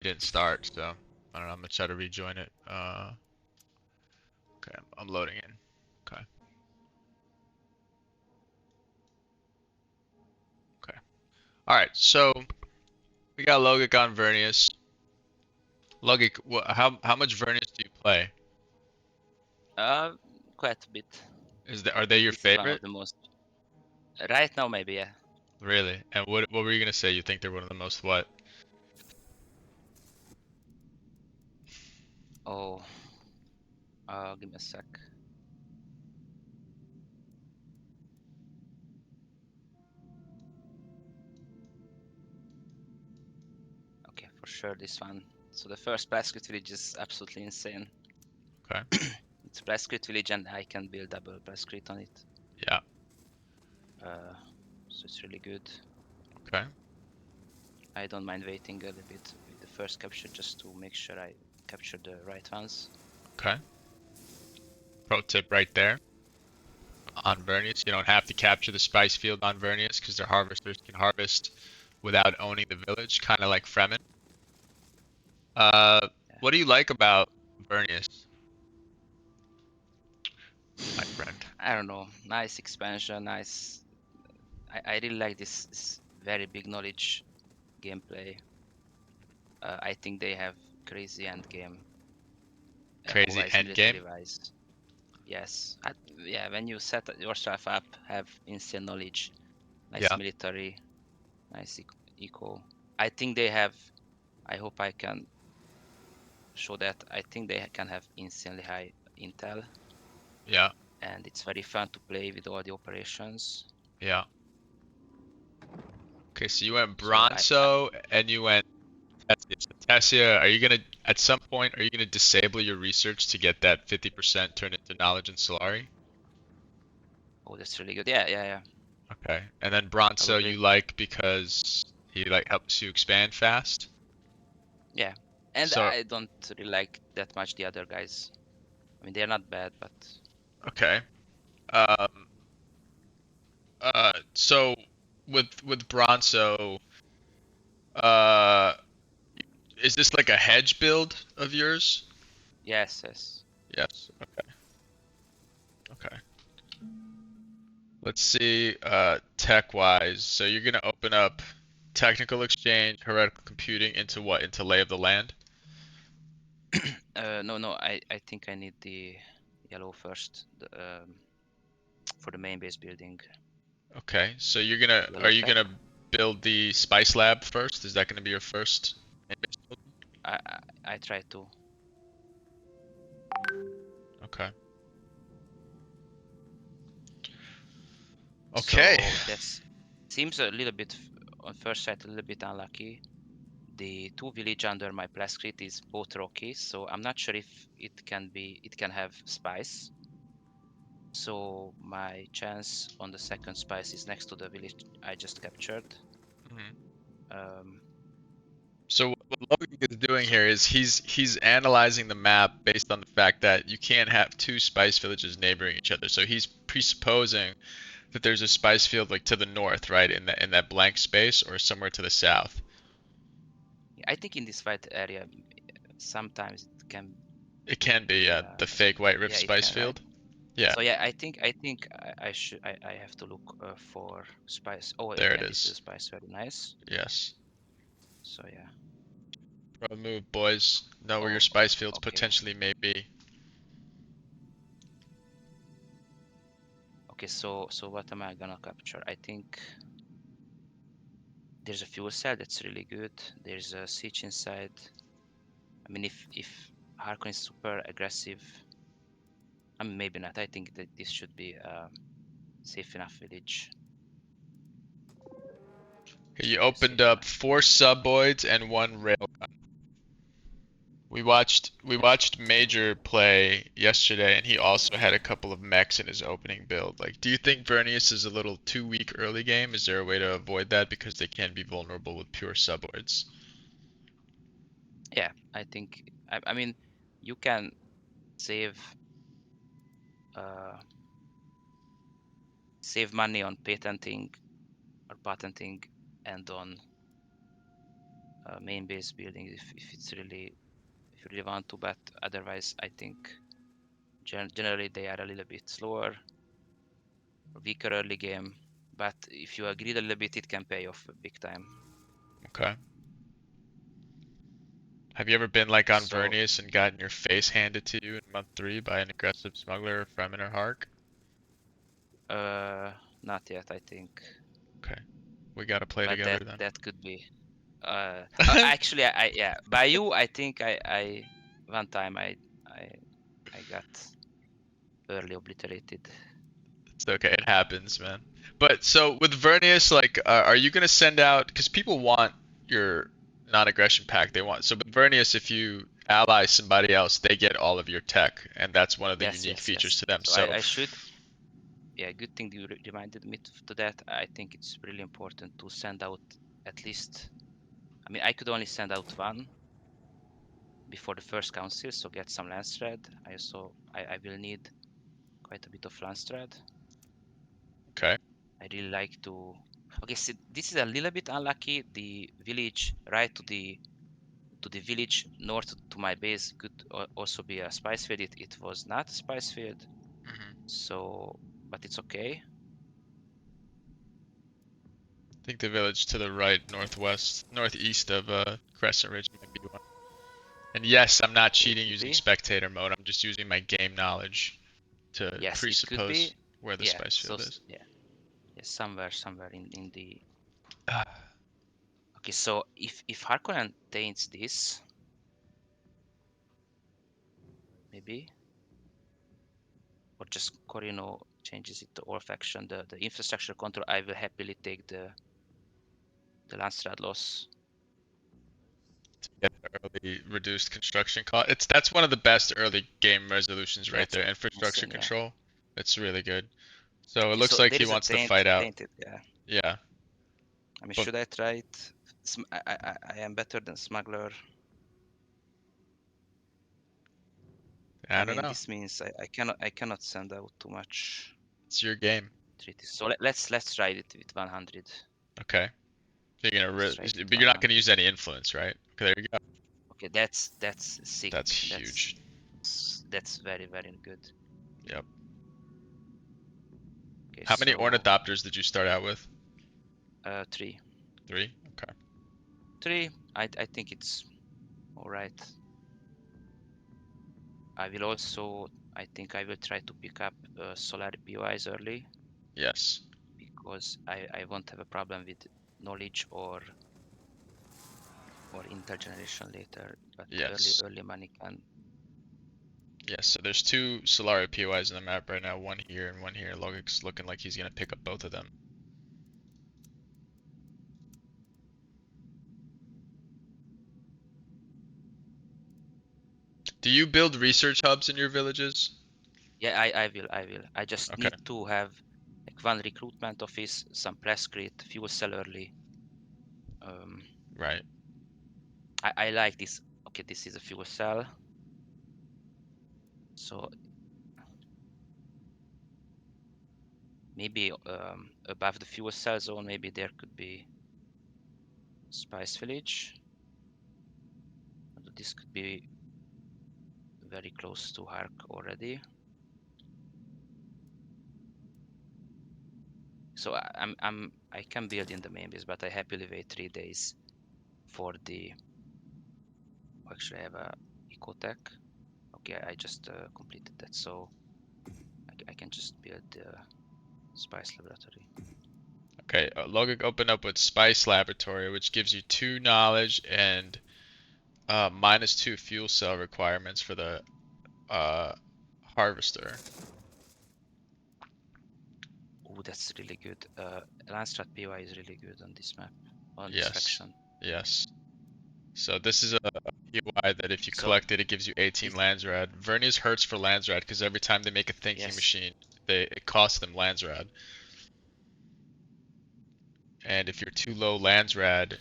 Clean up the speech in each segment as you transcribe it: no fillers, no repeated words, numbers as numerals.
didn't start, so I don't know. I'm gonna try to rejoin it. Okay, I'm loading in. Okay, okay. All right, so we got Lolgec on Vernius. Lolgec, how much Vernius do you play? Uh, quite a bit. Are they your This is one of favorite? the most. Right now, maybe, yeah. Really? And what were you gonna say? You think they're one of the most what? Oh, give me a sec. Okay, for sure this one. So the first Blastcrit Village is absolutely insane. Okay. It's Blastcrit Village and I can build double Blastcrit on it. Yeah. Uh, so it's really good. Okay. I don't mind waiting a little bit with the first capture just to make sure I capture the right ones. Okay. Pro tip right there on Vernius. You don't have to capture the spice field on Vernius because their harvesters can harvest without owning the village, kind of like Fremen. Uh, Yeah. what do you like about Vernius, my friend? I don't know. Nice expansion, nice. I really like this very big knowledge gameplay. I think they have crazy end game, Crazy wise end game? military wise. Yes, yeah. When you set yourself up, have instant knowledge, nice Yeah. military, nice eco. I think they have. I hope I can show that. I think they can have insanely high intel, Yeah. and it's very fun to play with all the operations. Yeah. Okay, so you went So Bronzo and you went Tessia. So Tessia, are you gonna at some point are you gonna disable your research to get that 50% turned into knowledge in Solari? oh, that's really good. Yeah, yeah, yeah. Okay. And then Bronzo Probably. you like because he like helps you expand fast? Yeah, and So I don't really like that much the other guys. I mean, they're not bad, but okay. Um so with Bronzo, uh is this like a hedge build of yours? yes, yes. Yes. Okay. Okay. Let's see, tech wise. So you're gonna open up technical exchange, heretical computing into what? Into lay of the land? No, no. I think I need the yellow first for the main base building. Okay. So are Yellow you tech. gonna build the spice lab first? Is that gonna be your first main base building? I try to. Okay. Okay. So that's seems a little bit on first sight a little bit unlucky. The two village under my Plascrit is both rocky, so I'm not sure if it can have spice. So my chance on the second spice is next to the village I just captured. Mhm. Um, So what Logan is doing here is he's analyzing the map based on the fact that you can't have two spice villages neighboring each other. So he's presupposing that there's a spice field like to the north, right, in that blank space, or somewhere to the south. I think in this white area sometimes it can It can be be the fake White Rift yeah, it spice can, right? field. Yeah, So yeah, I should I have to look for spice. Oh, there it again, this is. is spice, very nice. Yes. So yeah. Pro move, boys. Know where your Oh, spice fields okay. potentially may be. Okay, so what am I gonna capture? I think there's a fuel cell that's really good. There's a siege inside. I mean, if Harkon is super aggressive, I mean maybe not. I think that this should be a safe enough village. You Yeah, opened safe up enough. 4 suboids and 1 railgun. We watched Major play yesterday, and he also had a couple of mechs in his opening build. Like, do you think Vernius is a little too weak early game? Is there a way to avoid that because they can be vulnerable with pure suboids? Yeah, I think. I mean, you can save uh, save money on patenting or patenting and on main base building if it's really if you really want to, but otherwise I think generally they are a little bit slower, weaker early game. But if you agree a little bit, it can pay off big time. Okay. Have you ever been like on So Vernius and gotten your face handed to you in month 3 by an aggressive smuggler or Fremen or Hark? uh, not yet, I think, Okay. We gotta play but together then. that could be. Actually, yeah, by you, I think I one time I I got early obliterated. It's okay, it happens, man. But so with Vernius, like, are you gonna send out? Because people want your non-aggression pack. They want so with Vernius, if you ally somebody else, they get all of your tech, and that's one of the Yes, unique yes, features yes. to them. So So, I should. Yeah, good thing you reminded me to that. I think it's really important to send out at least. I mean, I could only send out one before the first council, so get some lance thread. I will need quite a bit of lance thread. okay. I really like to. Okay, so this is a little bit unlucky. The village right to the village north to my base could also be a spice field. It was not a spice field, Hmm. so but it's okay. I think the village to the right, northwest, northeast of Crescent Ridge might be one. And yes, I'm not Okay, it cheating could using be. spectator mode. I'm just using my game knowledge to Yes, it could presuppose be. where the Yeah. spice field is. Yeah, yeah, somewhere in the. Ah, Okay, so if Harkonnen taints this, maybe, or just Corino changes it to all faction, the infrastructure control, I will happily take the Landstrad loss. get early reduced construction cost. That's one of the best early game resolutions right That's there. Infrastructure insane, yeah. control. It's really good. So it Okay, looks so like there he is a wants to fight out. tainted, yeah. Yeah, I mean, but should I try it? I am better than Smuggler. I I don't mean, know. this means I cannot send out too much It's your game. treaties. So let's try it with 100. Okay. So you're Let's try it with but you're not gonna 100. use any influence, right? Okay, there you go. Okay, that's sick. That's That's huge. that's very good. Yep. Okay, How many so ornithopters did you start out with? three, 3? Okay. three. I think it's all right. I will also. I think I will try to pick up Solar POIs early Yes. because I won't have a problem with knowledge or intergeneration later. But Yes. early money can. Yes. So there's 2 Solaria POIs in the map right now. One here and one here. Logic's looking like he's gonna pick up both of them. Do you build research hubs in your villages? Yeah, I will. I just Okay. need to have like one recruitment office, some press kit, fuel cell early. Um, Right. I like this. Okay, this is a fuel cell. So maybe above the fuel cell zone, maybe there could be spice village. This could be very close to Hark already. So I can build in the main base, but I happily wait 3 days for the. Actually, I have a ecotech. Okay, I just completed that, so I can just build the spice laboratory. Okay. Logic opened up with Spice Laboratory, which gives you 2 knowledge and -2 fuel cell requirements for the uh, harvester. Oh, that's really good. Landstrat PY is really good on this map, on this Yes. faction. Yes. So this is a POI that if you So collect it, it gives you 18 this, Landsrad. Vernius hurts for Landsrad because every time they make a thinking yes, machine, it costs them Landsrad. And if you're too low Landsrad,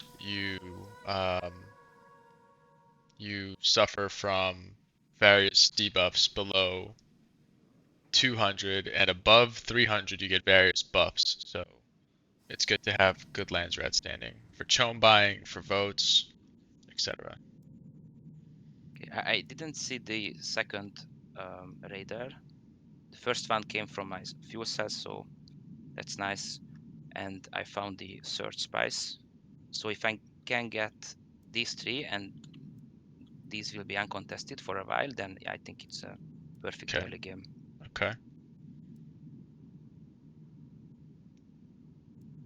you suffer from various debuffs below 200 and above 300 you get various buffs. So it's good to have good Landsrad standing for chome buying, for votes. etc. Okay, I didn't see the second radar. The first one came from my fuel cell, so that's nice. And I found the third spice. So if I can get these three and these will be uncontested for a while, then I think it's a perfect Okay. early game. Okay.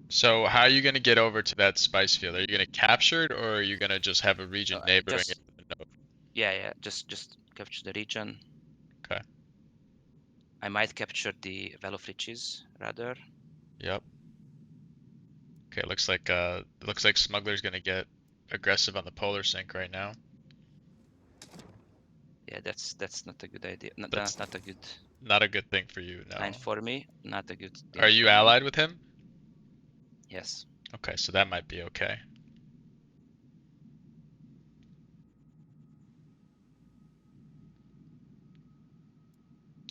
So how are you going to get over to that spice field? Are you going to capture it, or are you going to just have a region neighboring it Just with a node? yeah, just capture the region. Okay. I might capture the velofriches rather. Yep. Okay, looks like Smuggler's going to get aggressive on the polar sink right now. Yeah, that's not a good idea. That's Not a good not a good thing for you, sign no. for me. Not a good Are thing you for me. allied with him? Yes. Okay, so that might be okay.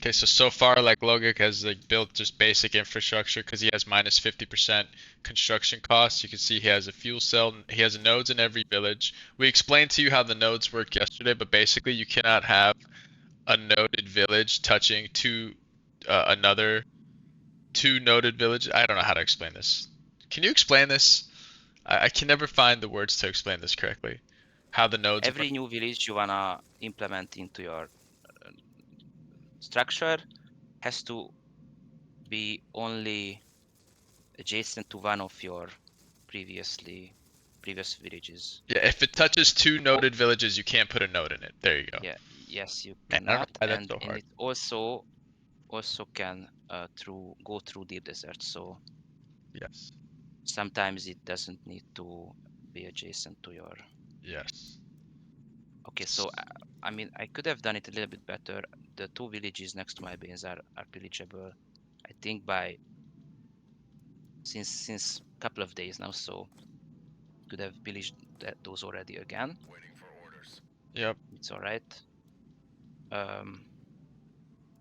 Okay, so far, like Lolgec has like built just basic infrastructure because he has minus 50% construction costs. You can see he has a fuel cell, he has nodes in every village. We explained to you how the nodes work yesterday, but basically you cannot have a noded village touching another two noded village. I don't know how to explain this. Can you explain this? I can never find the words to explain this correctly. How the nodes work. Every new village you wanna implement into your uh, structure has to be only adjacent to one of your previous villages. Yeah, if it touches two Oh, noded villages, you can't put a node in it. There you go. yeah, yes, you Man, I don't know cannot, why that's and so hard. it also can through go through deep desert. So Yes. sometimes it doesn't need to be adjacent to your. Yes. Okay, so I mean I could have done it a little bit better. The two villages next to my base are villageable. I think by since a couple of days now, so could have pillaged those already again. Yep. It's all right. Um,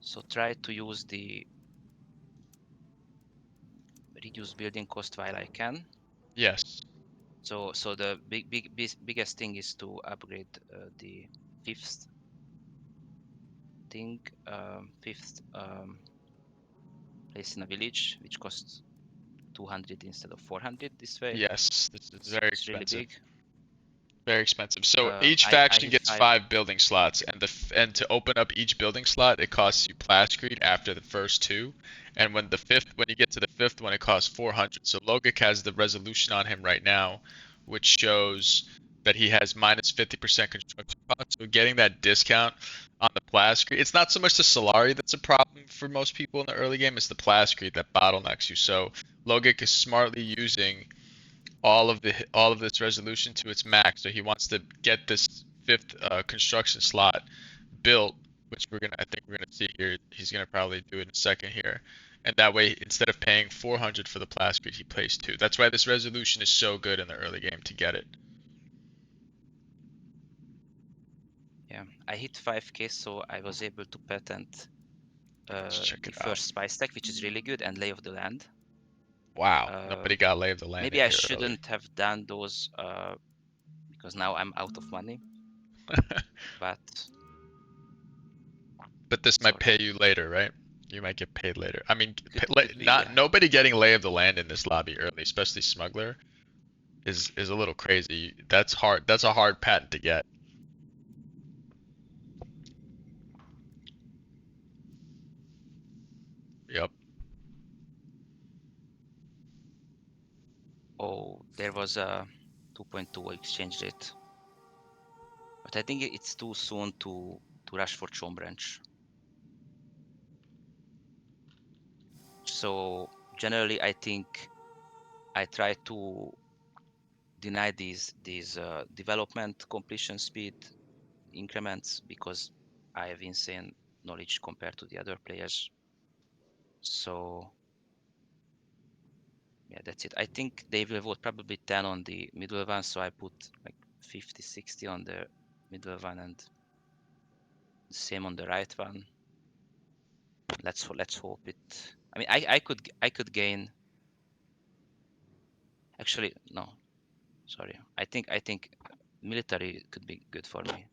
so try to use the reduce building cost while I can. Yes. So the biggest thing is to upgrade the fifth thing, fifth place in a village, which costs 200 instead of 400 this way. Yes. This is very It's really expensive. big. Very expensive. So each I faction hit gets five. 5 building slots, and to open up each building slot, it costs you plascrete after the first two, and when you get to the fifth one, it costs 400. So Logic has the resolution on him right now, which shows that he has minus 50% construction cost. So getting that discount on the plascrete, it's not so much the Solari that's a problem for most people in the early game, it's the plascrete that bottlenecks you. So Logic is smartly using all of this resolution to its max. So he wants to get this fifth construction slot built, which I think we're gonna see here. He's gonna probably do it in a second here, and that way instead of paying 400 for the plascrete, he pays two. That's why this resolution is so good in the early game to get it. Yeah, I hit 5k, so I was able to patent Let's check the it out. first spice tech, which is really good, and lay of the land. Wow, Uh, nobody got lay of the land in Maybe I here early. shouldn't have done those because now I'm out of money, but But this it's might all right. pay you later, right? You might get paid later. I mean, Could be, not yeah. nobody getting lay of the land in this lobby early, especially smuggler, is a little crazy. That's hard. That's a hard patent to get. Yep. Oh, there was a 2.2 exchange rate, but I think it's too soon to rush for Chom branch. So generally, I think I try to deny these development completion speed increments because I have insane knowledge compared to the other players. So yeah, that's it. I think they will vote probably 10 on the middle one, so I put like 50, 60 on the middle one and the same on the right one. Let's hope it. I mean, I could gain. Actually, no, sorry. I think military could be good for me.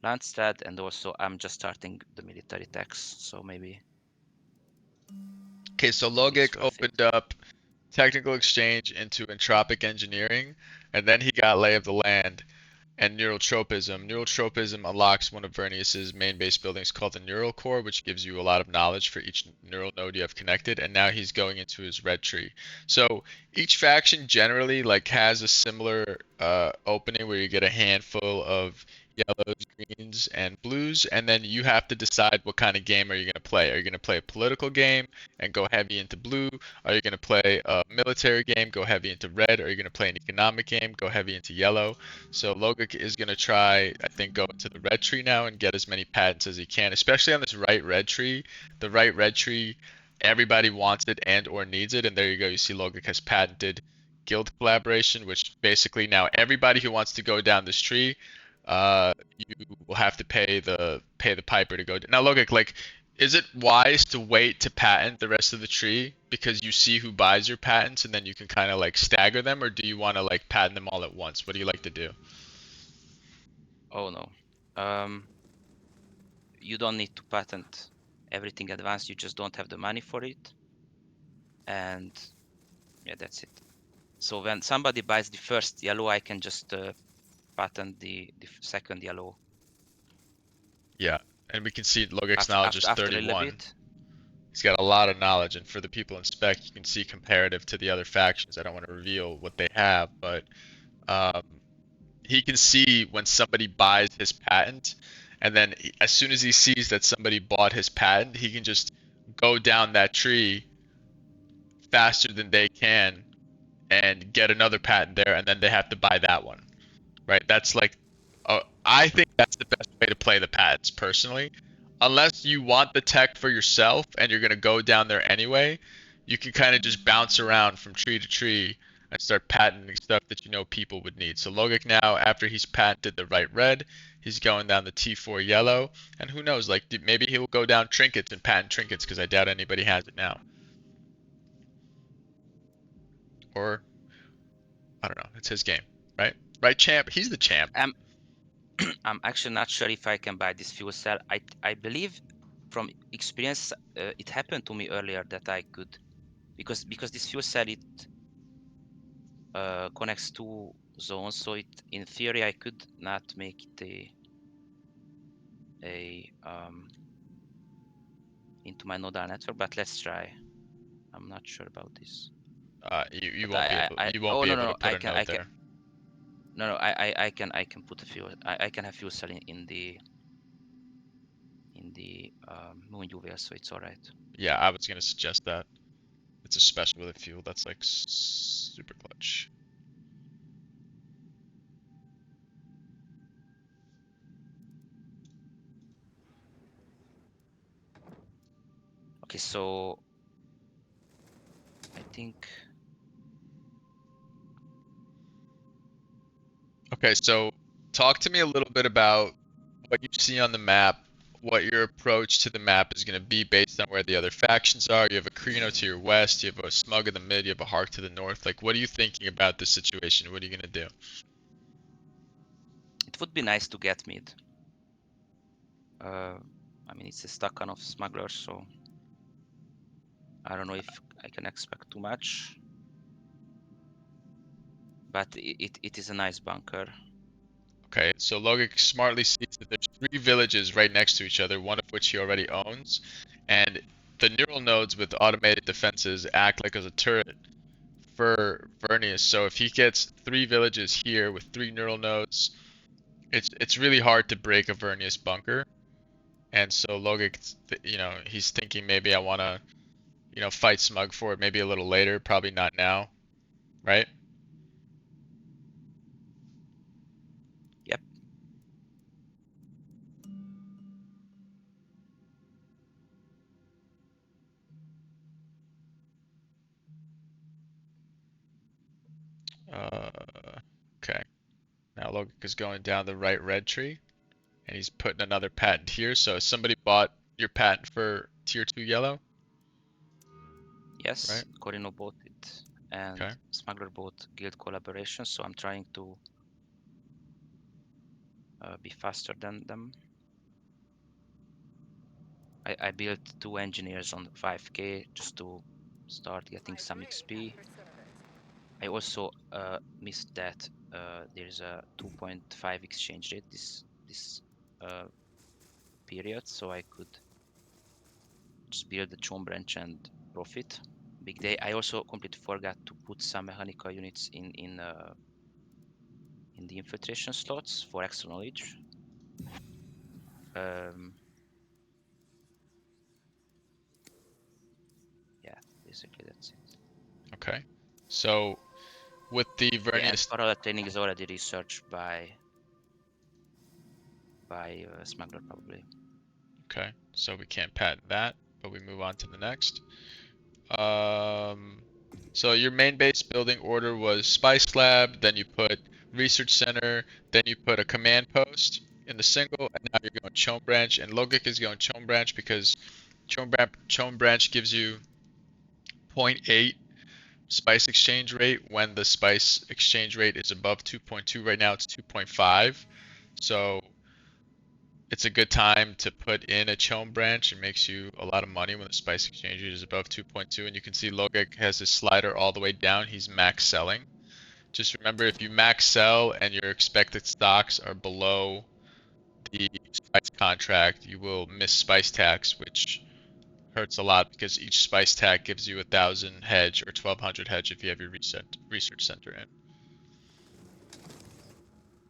Landstad, and also I'm just starting the military tax, so Okay, so maybe it's Lolgec worth it. opened up technical exchange into entropic engineering, and then he got lay of the land and neurotropism. Neurotropism unlocks one of Vernius's main base buildings called the neural core, which gives you a lot of knowledge for each neural node you have connected. And now he's going into his red tree. So each faction generally like has a similar opening where you get a handful of yellows, greens, and blues, and then you have to decide what kind of game are you going to play. Are you going to play a political game and go heavy into blue? Are you going to play a military game, go heavy into red? Are you going to play an economic game, go heavy into yellow? So Lolgec is going to try, I think, go into the red tree now and get as many patents as he can, especially on this right red tree. The right red tree, everybody wants it and or needs it, and there you go. You see Lolgec has patented guild collaboration, which basically now everybody who wants to go down this tree, you will have to pay the piper to go. Now Lolgec, like, is it wise to wait to patent the rest of the tree because you see who buys your patents and then you can kind of like stagger them, or do you want to like patent them all at once? What do you like to do? Oh no. Um, you don't need to patent everything advanced, you just don't have the money for it. And yeah, that's it. So when somebody buys the first yellow, I can just patent the second yellow Yeah, and we can see Logic's knowledge is after a little 31. bit. He's got a lot of knowledge, and for the people in spec, you can see comparative to the other factions. I don't want to reveal what they have, but um, he can see when somebody buys his patent, and then as soon as he sees that somebody bought his patent, he can just go down that tree faster than they can and get another patent there, and then they have to buy that one. Right? That's like, I think that's the best way to play the patents personally. Unless you want the tech for yourself and you're gonna go down there anyway, you can kind of just bounce around from tree to tree and start patenting stuff that you know people would need. So Logic now, after he's patented the right red, he's going down the T4 yellow, and who knows, like maybe he'll go down trinkets and patent trinkets because I doubt anybody has it now. Or I don't know, it's his game, right? Right, champ? He's the champ. I'm I'm actually not sure if I can buy this fuel cell. I believe from experience it happened to me earlier that I could, because this fuel cell it connects two zones, so it in theory I could not make it a into my nodal network, but let's try. I'm not sure about this. You But won't be able I you won't oh be no able no to no put a node I can there. no no I can put a fuel I can have fuel cell in the moon UVL, so it's all right. Yeah, I was gonna suggest that. It's a special with a fuel that's like super clutch. Okay, so I think Okay, so talk to me a little bit about what you see on the map, what your approach to the map is going to be based on where the other factions are. You have a Carino to your west, you have a Smug in the mid, you have a Hark to the north. Like, what are you thinking about this situation? What are you going to do? it would be nice to get mid. Uh, I mean, it's a Stakhanov of smugglers, so I don't know if I can expect too much. But it is a nice bunker. Okay, so Logic smartly sees that there's three villages right next to each other, one of which he already owns, and the neural nodes with automated defenses act like as a turret for Vernius. So if he gets three villages here with three neural nodes, it's really hard to break a Vernius bunker. And so Logic, he's thinking maybe I want to, fight Smug for it maybe a little later, probably not now, right? Yep. Uh, okay. Now Logic is going down the right red tree, and he's putting another patent here. So somebody bought your patent for tier 2 yellow, Yes, right? Corino bought it, and Okay. Smuggler bought guild collaboration. So I'm trying to be faster than them. I built 2 engineers on 5k just to start getting some XP. I also missed that there's a 2.5 exchange rate this uh, period, so I could just build the Chom branch and profit. Big day. I also completely forgot to put some mechanical units in the infiltration slots for extra knowledge. Um, yeah, basically that's it. Okay. So with the Yeah, and Vernius, parallel training is already researched by Smuggler probably. okay, so we can't patent that, but we move on to the next. Um, so your main base building order was Spice Lab, then you put Research Center, then you put a command post in the single, and now you're going Chome Branch, and Lolgec is going Chome Branch because Chome Branch gives you zero point 0.8 spice exchange rate when the spice exchange rate is above 2.2. Right now it's 2.5. So it's a good time to put in a Chome branch. It makes you a lot of money when the spice exchange rate is above 2.2. And you can see Logec has his slider all the way down. He's max selling. Just remember, if you max sell and your expected stocks are below the spice contract, you will miss spice tax, which hurts a lot because each spice tag gives you 1,000 hedge or 1,200 hedge if you have your research center in.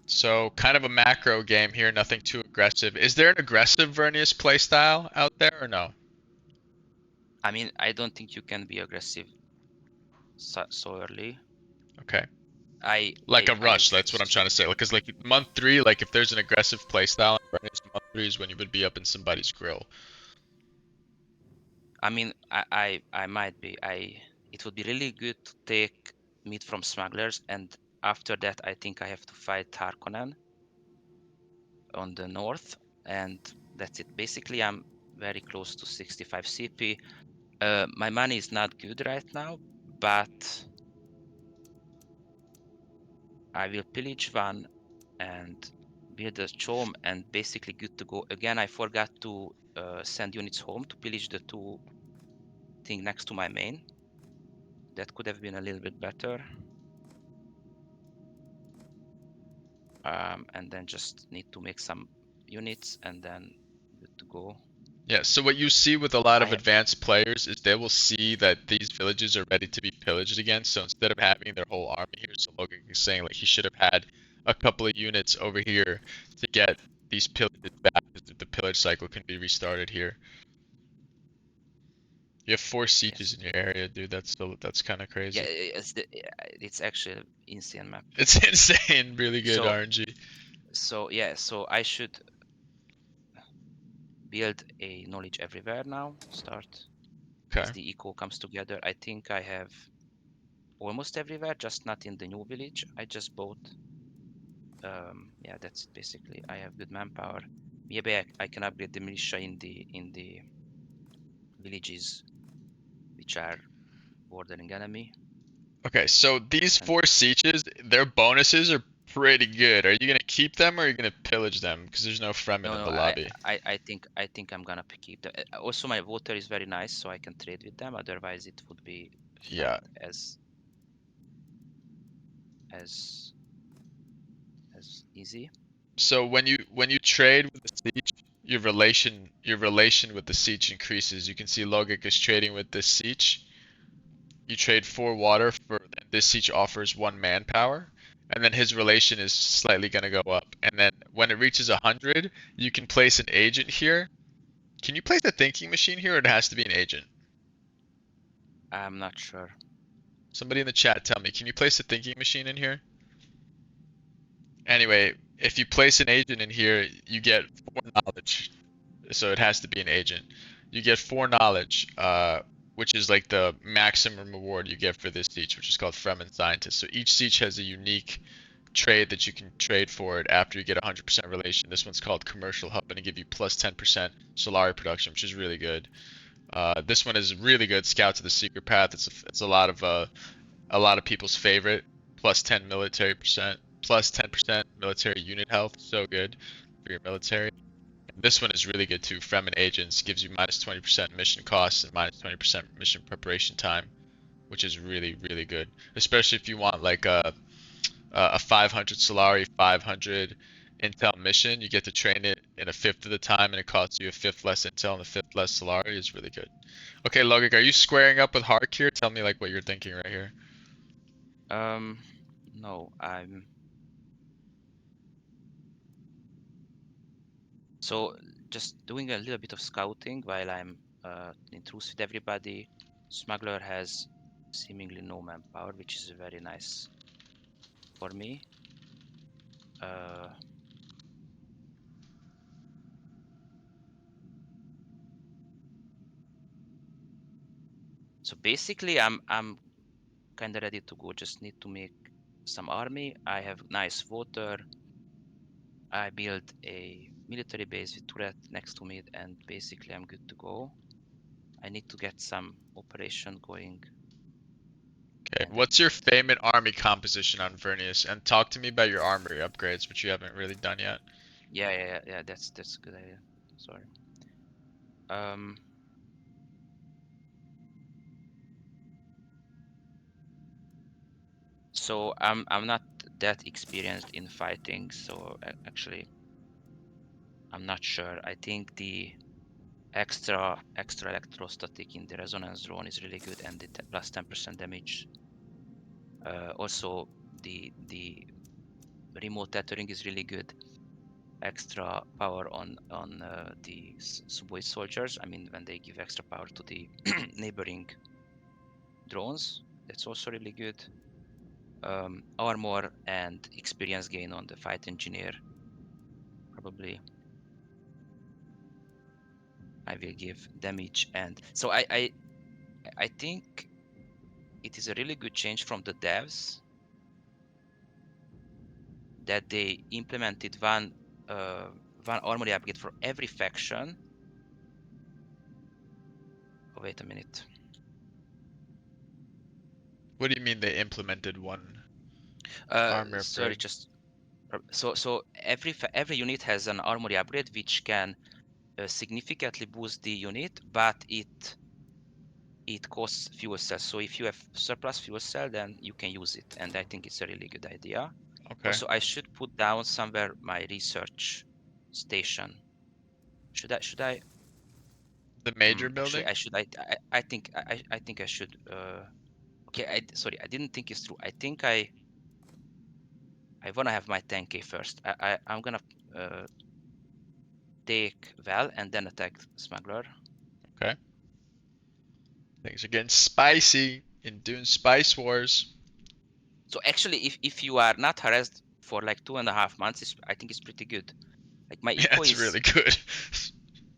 So kind of a macro game here, nothing too aggressive. Is there an aggressive Vernius playstyle out there or no? I mean, I don't think you can be aggressive so early. Okay. I Like I a I've rush, that's what I'm trying to say. Like, cause like month three, like if there's an aggressive playstyle in Vernius, month three is when you would be up in somebody's grill. I mean I might be I it would be really good to take meat from smugglers, and after that I think I have to fight Harkonnen on the north, and that's it. Basically I'm very close to 65 CP. My money is not good right now, but I will pillage one and build a chome and basically good to go. Again, I forgot to send units home to pillage the two thing next to my main. That could have been a little bit better. And then just need to make some units and then good to go. Yeah, so what you see with a lot I of have advanced players is they will see that these villages are ready to be pillaged again. So instead of having their whole army here, so Logan is saying like he should have had a couple of units over here to get these pillages back, 'cause the pillage cycle can be restarted here. You have 4 sieges yes, in your area, dude. That's kind of yeah, crazy. it's actually insane map. It's insane, really good So RNG. so I should build a knowledge everywhere now. Start as Okay. the eco comes together. I think I have almost everywhere, just not in the new village. I just bought. Yeah, that's it basically. I have good manpower. Maybe I can upgrade the militia in the villages which are bordering enemy. Okay, so these And 4 sieges, their bonuses are pretty good. Are you gonna keep them or are you gonna pillage them? Because there's no Fremen no, in no, the lobby. I think I'm gonna keep them. Also, my water is very nice, so I can trade with them. Otherwise, it would be not Yeah. as as easy. So when you trade with the siege, your relation with the siege increases. You can see Logic is trading with this siege. You trade 4 water for and this siege offers 1 manpower, and then his relation is slightly gonna go up. And then when it reaches 100, you can place an agent here. Can you place a thinking machine here, or it has to be an agent? I'm not sure. Somebody in the chat tell me, can you place a thinking machine in here? Anyway, if you place an agent in here, you get 4 knowledge. So it has to be an agent. You get 4 knowledge, which is like the maximum reward you get for this siege, which is called Fremen Scientist. So each siege has a unique trade that you can trade for it after you get 100% relation. This one's called Commercial Hub, and it give you plus 10% Solari production, which is really good. This one is really good. Scout to the Secret Path. It's a lot of people's favorite. Plus 10 military percent. plus 10% military unit health. So good for your military. And this one is really good too. Fremen Agents gives you minus 20% mission costs and minus 20% mission preparation time, which is really, really good. Especially if you want like a 500 Solari, 500 intel mission, you get to train it in a fifth of the time, and it costs you a fifth less intel and a fifth less Solari. Is really good. Okay, Lolgec, are you squaring up with Hark here? Tell me like what you're thinking right here. Um, no, I'm so just doing a little bit of scouting while I'm in truce with everybody. Smuggler has seemingly no manpower, which is very nice for me. Uh, so basically, I'm kind of ready to go. Just need to make some army. I have nice water. I built a military base with turret next to me, and basically I'm good to go. I need to get some operation going, Okay, and what's that's your it. favorite army composition on Vernius? And talk to me about your armory upgrades, which you haven't really done yet. Yeah. That's a good idea. Sorry. Um, so I'm not that experienced in fighting, so actually I'm not sure. I think the extra electrostatic in the resonance drone is really good, and the plus 10% damage. Also, the remote tethering is really good. Extra power on the subway soldiers. I mean, when they give extra power to the neighboring drones, that's also really good. Armor and experience gain on the fight engineer. Probably I will give damage, and so I think it is a really good change from the devs that they implemented uh, one armory upgrade for every faction. Oh, wait a minute. What do you mean they implemented one armor Sorry, upgrade? just so every unit has an armory upgrade which can significantly boost the unit, but it costs fuel cells. So if you have surplus fuel cell, then you can use it, and I think it's a really good idea. Okay. Also, I should put down somewhere my research station. Should I The major actually building? I should I think I think I should okay, sorry, I didn't think it's true. I think I want to have my 10k first. I'm gonna uh, take Val and then attack Smuggler. Okay. Things are getting spicy in Dune Spice Wars. So actually, if you are not harassed for like 2.5 months, I think it's pretty good. Like my Yeah, eco it's is really good.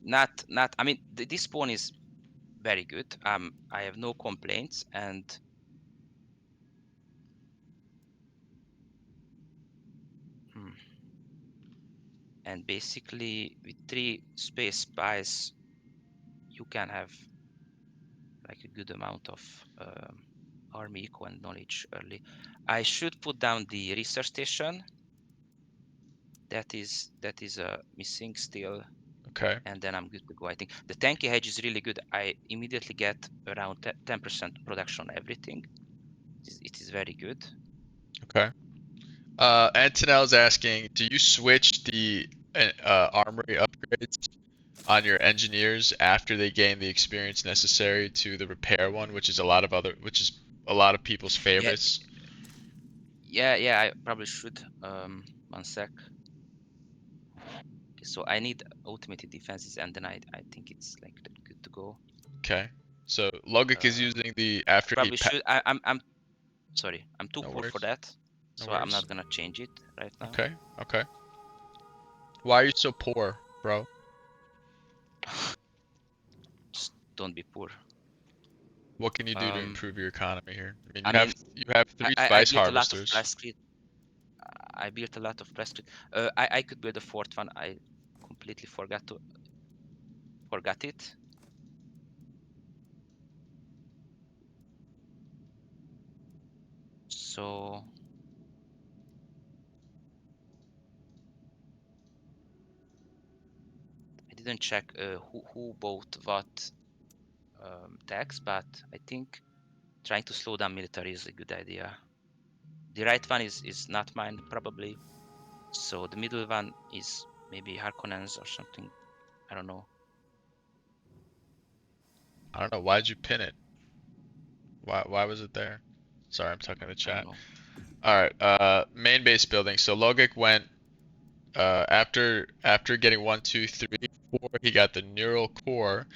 not. I mean, this spawn is very good. I have no complaints, hmm, and basically with 3 space spies, you can have like a good amount of army eco and knowledge early. I should put down the research station. That is missing still, Okay. and then I'm good to go. I think the tanky hedge is really good. I immediately get around 10% production on everything. It is very good. Okay. Antonel's asking, do you switch the armory upgrades on your engineers after they gain the experience necessary to the repair one, which is a lot of people's Yeah, favorites? yeah. I probably should. 1 sec. Okay, so I need automated defenses, and then I think it's like good to go. Okay. So Logic is Uh, using the I after he probably should. I'm sorry. I'm too no poor for worries. that, No so I'm worries. not gonna change it right now. Okay. Okay. Why are you so poor, bro? Just don't be poor. What can you do to Um, improve your economy here? I mean, I mean, you have I, three I I spice built a lot of harvesters. plastic. I built a lot of plastic. I could build a fourth one. I completely forgot it. So didn't check who bought what tax, but I think trying to slow down military is a good idea. The right one is not mine probably. So the middle one is maybe Harkonnen's or something. I don't know. I don't know. Why'd you pin it? Why was it there? Sorry, I'm talking to the I don't chat. know. All right. Main base building. So Lolgec went after getting one, two, three, four. He got the neural core.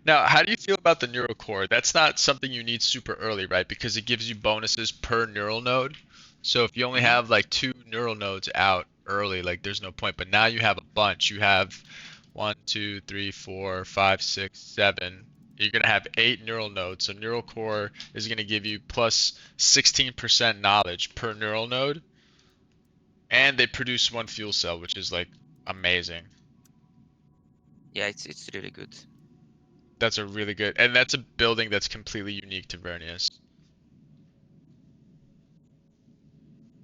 Now, how do you feel about the neural core? That's not something you need super early, right? Because it gives you bonuses per neural node. So if you only Hmm. have like two neural nodes out early, like there's no point. But now you have a bunch. You have one, two, three, four, five, six, seven. You're gonna have eight neural nodes. So neural core is gonna give you plus 16% knowledge per neural node, Wow. and they produce one fuel cell, which is like amazing. Yeah, it's really good. That's a really good, and that's a building that's completely unique to Vernius.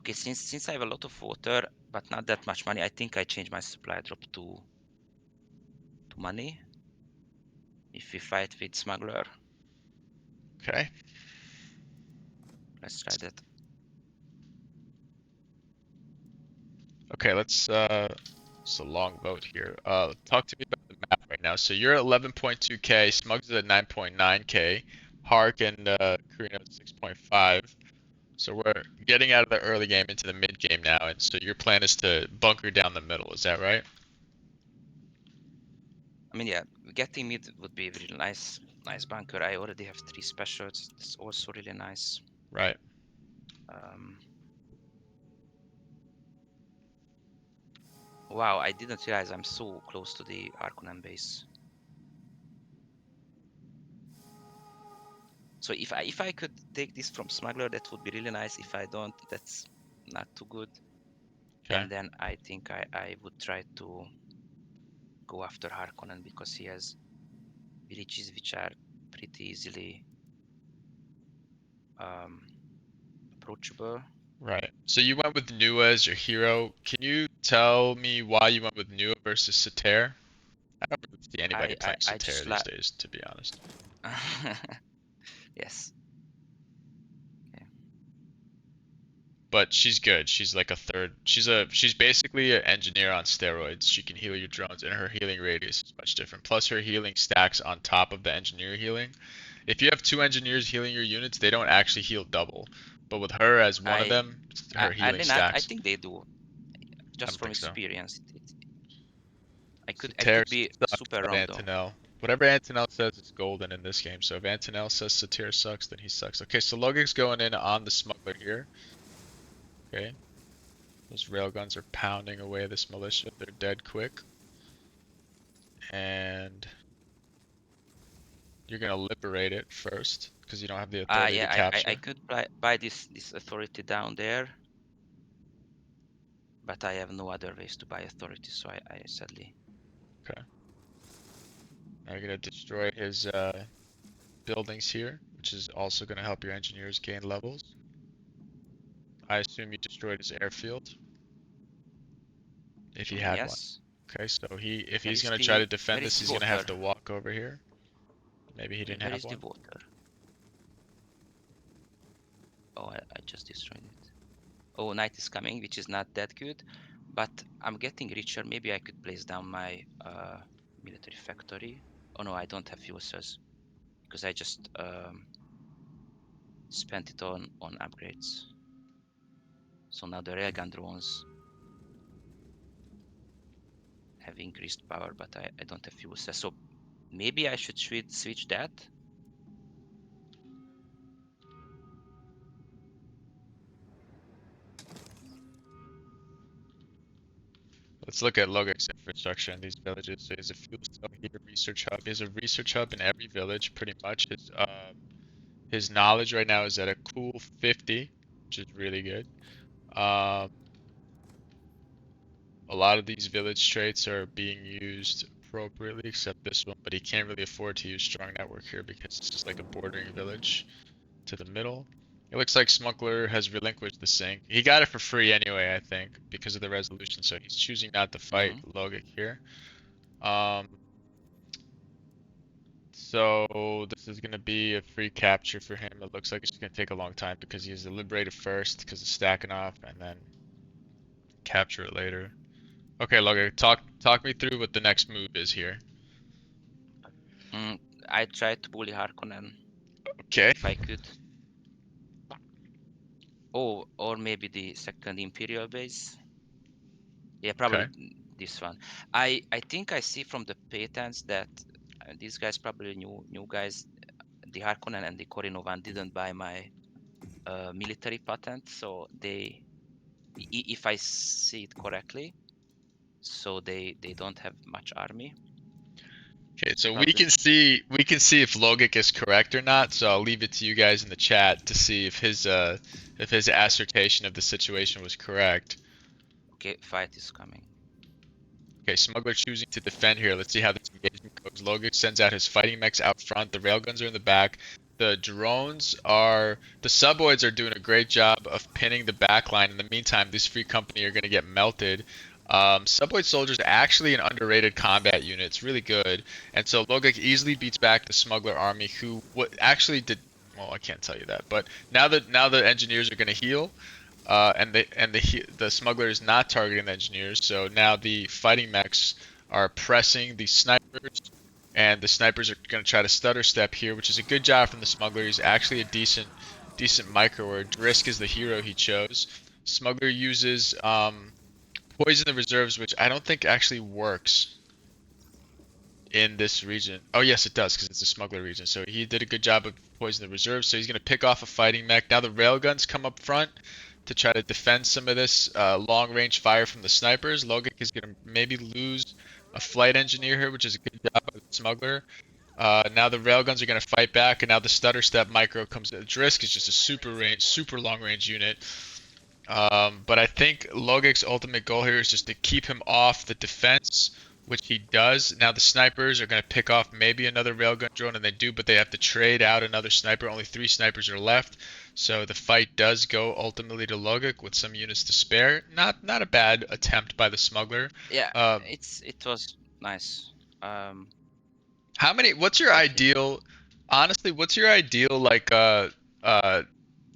Okay, since I have a lot of water but not that much money, I think I change my supply drop to money if we fight with smuggler. Okay. Let's try that. Okay, it's a long vote here. Talk to me about the map right now. So you're at 11.2K, Smugs is at 9.9K, Hark and Karina at 6.5. So we're getting out of the early game into the mid game now, and so your plan is to bunker down the middle, is that right? I mean, yeah, getting mid would be really nice. Nice bunker. I already have 3 specials. It's also really nice. Right. Um, wow, I didn't realize I'm so close to the Arconan base. So if I could take this from smuggler, that would be really nice. If I don't, that's not too good. Okay. And then I think I would try to go after Harkonnen because he has villages which are pretty easily um, approachable. Right. So you went with Nua as your hero. Can you tell me why you went with Nua versus Sater? I don't really see anybody playing I Sater just these like days, to be honest. yes. Okay. But she's good. She's like a third. She's basically an engineer on steroids. She can heal your drones, and her healing radius is much different. Plus, her healing stacks on top of the engineer healing. If you have two engineers healing your units, they don't actually heal double. But with her as one of I them, her healing I stacks. think they do I just don't from think so. experience. I Sater could be sucks super at wrong though. Antonell. Whatever Antonell says is golden in this game. So if Antonell says Satir sucks, then he sucks. Okay, so Logic's going in on the smuggler here. Okay, those railguns are pounding away this militia. They're dead quick. And you're gonna liberate it first because you don't have the authority to Yeah, I capture. could buy this authority down there, but I have no other ways to buy authority, so I sadly. Okay. Now you're gonna destroy his buildings here, which is also gonna help your engineers gain levels. I assume you destroyed his airfield if I he mean, had one. yes. Okay, so if Where he's is gonna try to the defend this, he's gonna have water? to walk over here. Maybe he didn't Where have is the one. water? Oh, I just destroyed it. Oh, night is coming, which is not that good, but I'm getting richer. Maybe I could place down my military factory. Oh no, I don't have fuel cells because I just spent it on upgrades. So now the railgun drones have increased power, but I don't have fuel cells. So maybe I should switch that. Let's look at Logic's infrastructure in these villages. So he has a fuel cell here, research hub. He has a research hub in every village, pretty much. His knowledge right now is at a cool 50, which is really good. Um, a lot of these village traits are being used appropriately, except this one, but he can't really afford to use strong network here because this is like a bordering village to the middle. It looks like Smuggler has relinquished the sync. He got it for free anyway, I think, because of the resolution, so he's choosing not to fight Hmm. Logic here. Um, So this is gonna be a free capture for him. It looks like it's gonna take a long time because he has to liberate it first because it's stacking off and then capture it later. Okay, Logger, talk me through what the next move is here. Mm, I tried to bully Harkonnen Okay. if I could. Oh, or maybe the second Imperial base. Yeah, probably Okay. this one. I think I see from the patents that these guys probably new guys. The Harkonnen and the Korinovan didn't buy my military patent, so if I see it correctly, so they don't have much army. Okay, so we Probably. can see if Logik is correct or not. So I'll leave it to you guys in the chat to see if his assertion of the situation was correct. Okay, fight is coming. Okay, Smuggler choosing to defend here. Let's see how this engagement goes. Logik sends out his fighting mechs out front. The railguns are in the back. The suboids are doing a great job of pinning the back line. In the meantime, this free company are going to get melted. Suboid soldiers are actually an underrated combat unit. It's really good. And so Logik easily beats back the Smuggler army, who what actually did. Well, I can't tell you that, but now the engineers are going to heal. And the smuggler is not targeting the engineers. So now the fighting mechs are pressing the snipers, and the snipers are going to try to stutter step here, which is a good job from the smuggler. He's actually a decent microer. Drisk is the hero he chose. Smuggler uses poison the reserves, which I don't think actually works in this region. Oh yes, it does because it's a smuggler region. So he did a good job of poisoning the reserves. So he's going to pick off a fighting mech. Now the railguns come up front to try to defend some of this long range fire from the snipers. Logik is going to maybe lose a flight engineer here, which is a good job by the smuggler. Now the railguns are going to fight back, and now the stutter step micro comes. Drisk is just a super long range unit. But I think Logic's ultimate goal here is just to keep him off the defense, which he does. Now the snipers are going to pick off maybe another railgun drone, and they do, but they have to trade out another sniper. Only 3 snipers are left, so the fight does go ultimately to Logic with some units to spare. Not a bad attempt by the smuggler. Yeah, Um, it was nice. Um, how many? What's your okay. ideal? Honestly, what's your ideal uh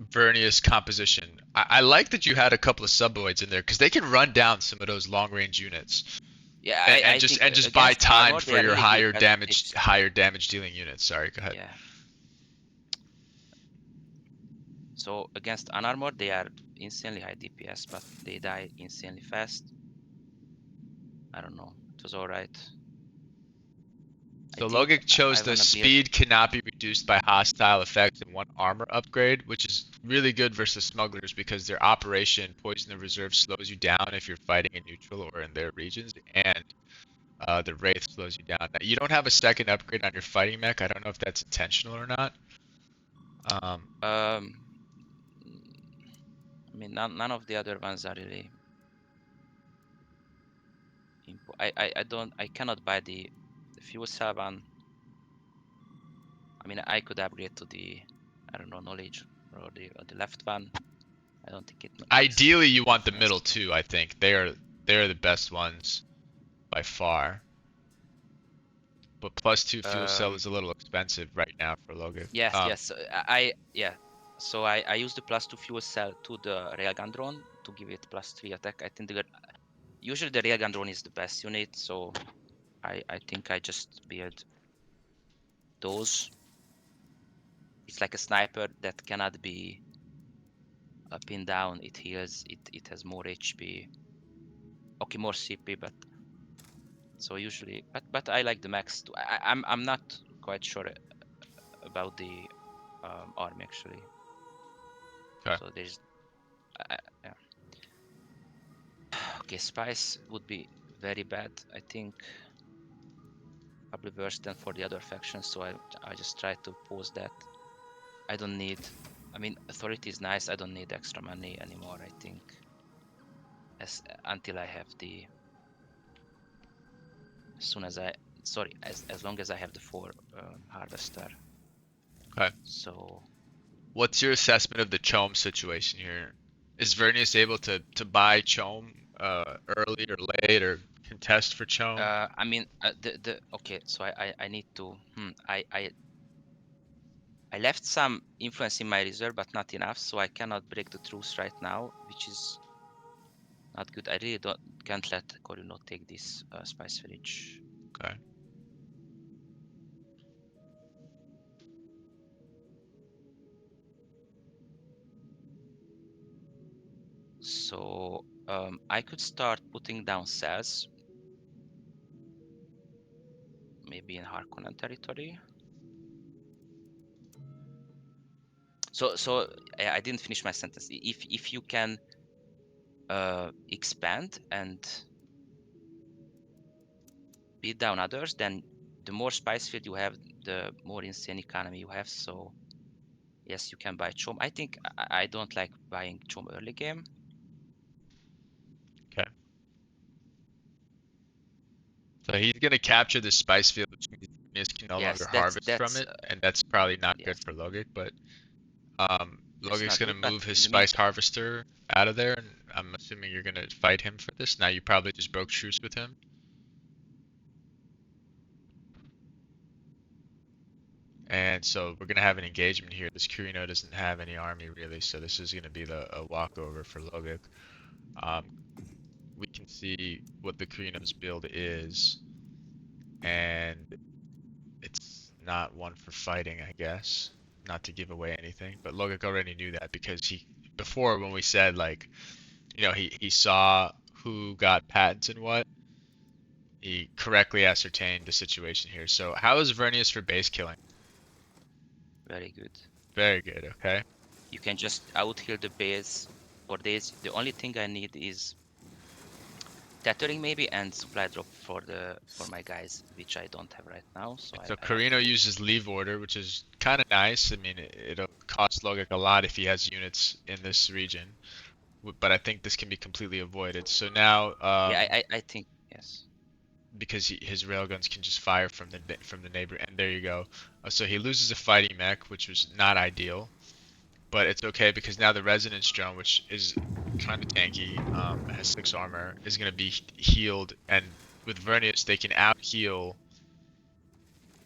Vernius composition? I like that you had a couple of suboids in there because they can run down some of those long range units Yeah, and, I and just think and just buy against time armor for they are your really good at it. higher damage dealing units. Sorry, go ahead. Yeah. So against unarmored they are insanely high DPS, but they die insanely fast. I don't know. It was all right. I So think Logic chose I the wanna build. speed cannot be reduced by hostile effects and one armor upgrade, which is really good versus smugglers because their operation poison the reserve slows you down if you're fighting in neutral or in their regions, and the Wraith slows you down. Now, you don't have a second upgrade on your fighting mech. I don't know if that's intentional or not. Um, Um, I mean, none of the other ones are really. I don't. I cannot buy the fuel cell one. I mean, I could upgrade to the, I don't know, knowledge or the left one. I don't think it makes Ideally, you want the difference. middle two. I think they are the best ones by far. But plus two fuel cell Um, is a little expensive right now for Logic. yes. Yeah. So I use the +2 fuel cell to the railgun drone to give it +3 attack. I think usually the railgun drone is the best unit, so I think I just build those. It's like a sniper that cannot be pinned down. It heals. It has more HP. Okay, more CP, but so usually, but I like the max too. I'm not quite sure about the army actually. Okay. So there's yeah. Okay, spice would be very bad. I think probably worse than for the other factions. So I just try to pause that. I don't need. I mean, authority is nice. I don't need extra money anymore. I think as until I have the as soon as I sorry as long as I have the 4 harvester. Okay. So What's your assessment of the Chom situation here? Is Vernius able to buy Chom early or late, or contest for Chom? I mean, okay. So I need to. I left some influence in my reserve, but not enough, so I cannot break the truce right now, which is not good. I really can't let Corino take this spice village. Okay. So I could start putting down cells, maybe in Harkonnen territory. So I didn't finish my sentence. If you can expand and beat down others, then the more spice field you have, the more insane economy you have. So yes, you can buy Chom. I think I don't like buying Chom early game. Okay. So he's gonna capture the spice field, which means Vernius can no longer Yes, harvest from that's it, and that's probably not good yes, for Lolgec. But it's Lolgec's not gonna good. But move his in the mean, spice harvester out of there, and I'm assuming you're gonna fight him for this. Now you probably just broke truce with him, and so we're gonna have an engagement here. This Kurino doesn't have any army really, so this is gonna be a walkover for Lolgec. Um, we can see what the Kurino's build is, and it's not one for fighting, I guess. Not to give away anything, but Logik already knew that because he before when we said like, he saw who got patents and what, he correctly ascertained the situation here. So how is Vernius for base killing? very good. Very good, okay. You can just out heal the base for days. The only thing I need is tethering maybe and supply drop for my guys, which I don't have right now. So So I have to. Carino uses leave order, which is kind of nice. I mean, it'll cost Logik a lot if he has units in this region, but I think this can be completely avoided. So now, Yeah, I think yes. because his railguns can just fire from the neighbor. And there you go. So he loses a fighting mech, which was not ideal, but it's okay because now the resonance drone, which is kind of tanky, has 6 armor, is gonna be healed, and with Vernius they can out heal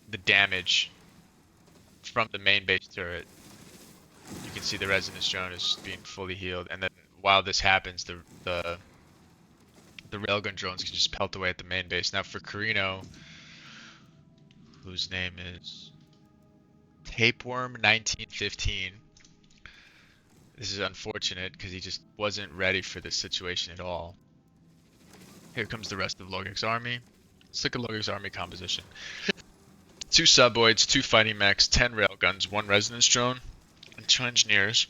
the damage from the main base turret. You can see the resonance drone is being fully healed, and then while this happens, the railgun drones can just pelt away at the main base. Now for Carino, whose name is Tapeworm 1915. This is unfortunate because he just wasn't ready for this situation at all. Here comes the rest of Logic's army. Let's look at Logic's army composition. 2 suboids, 2 fighting mechs, 10 railguns, 1 resonance drone, and 2 engineers.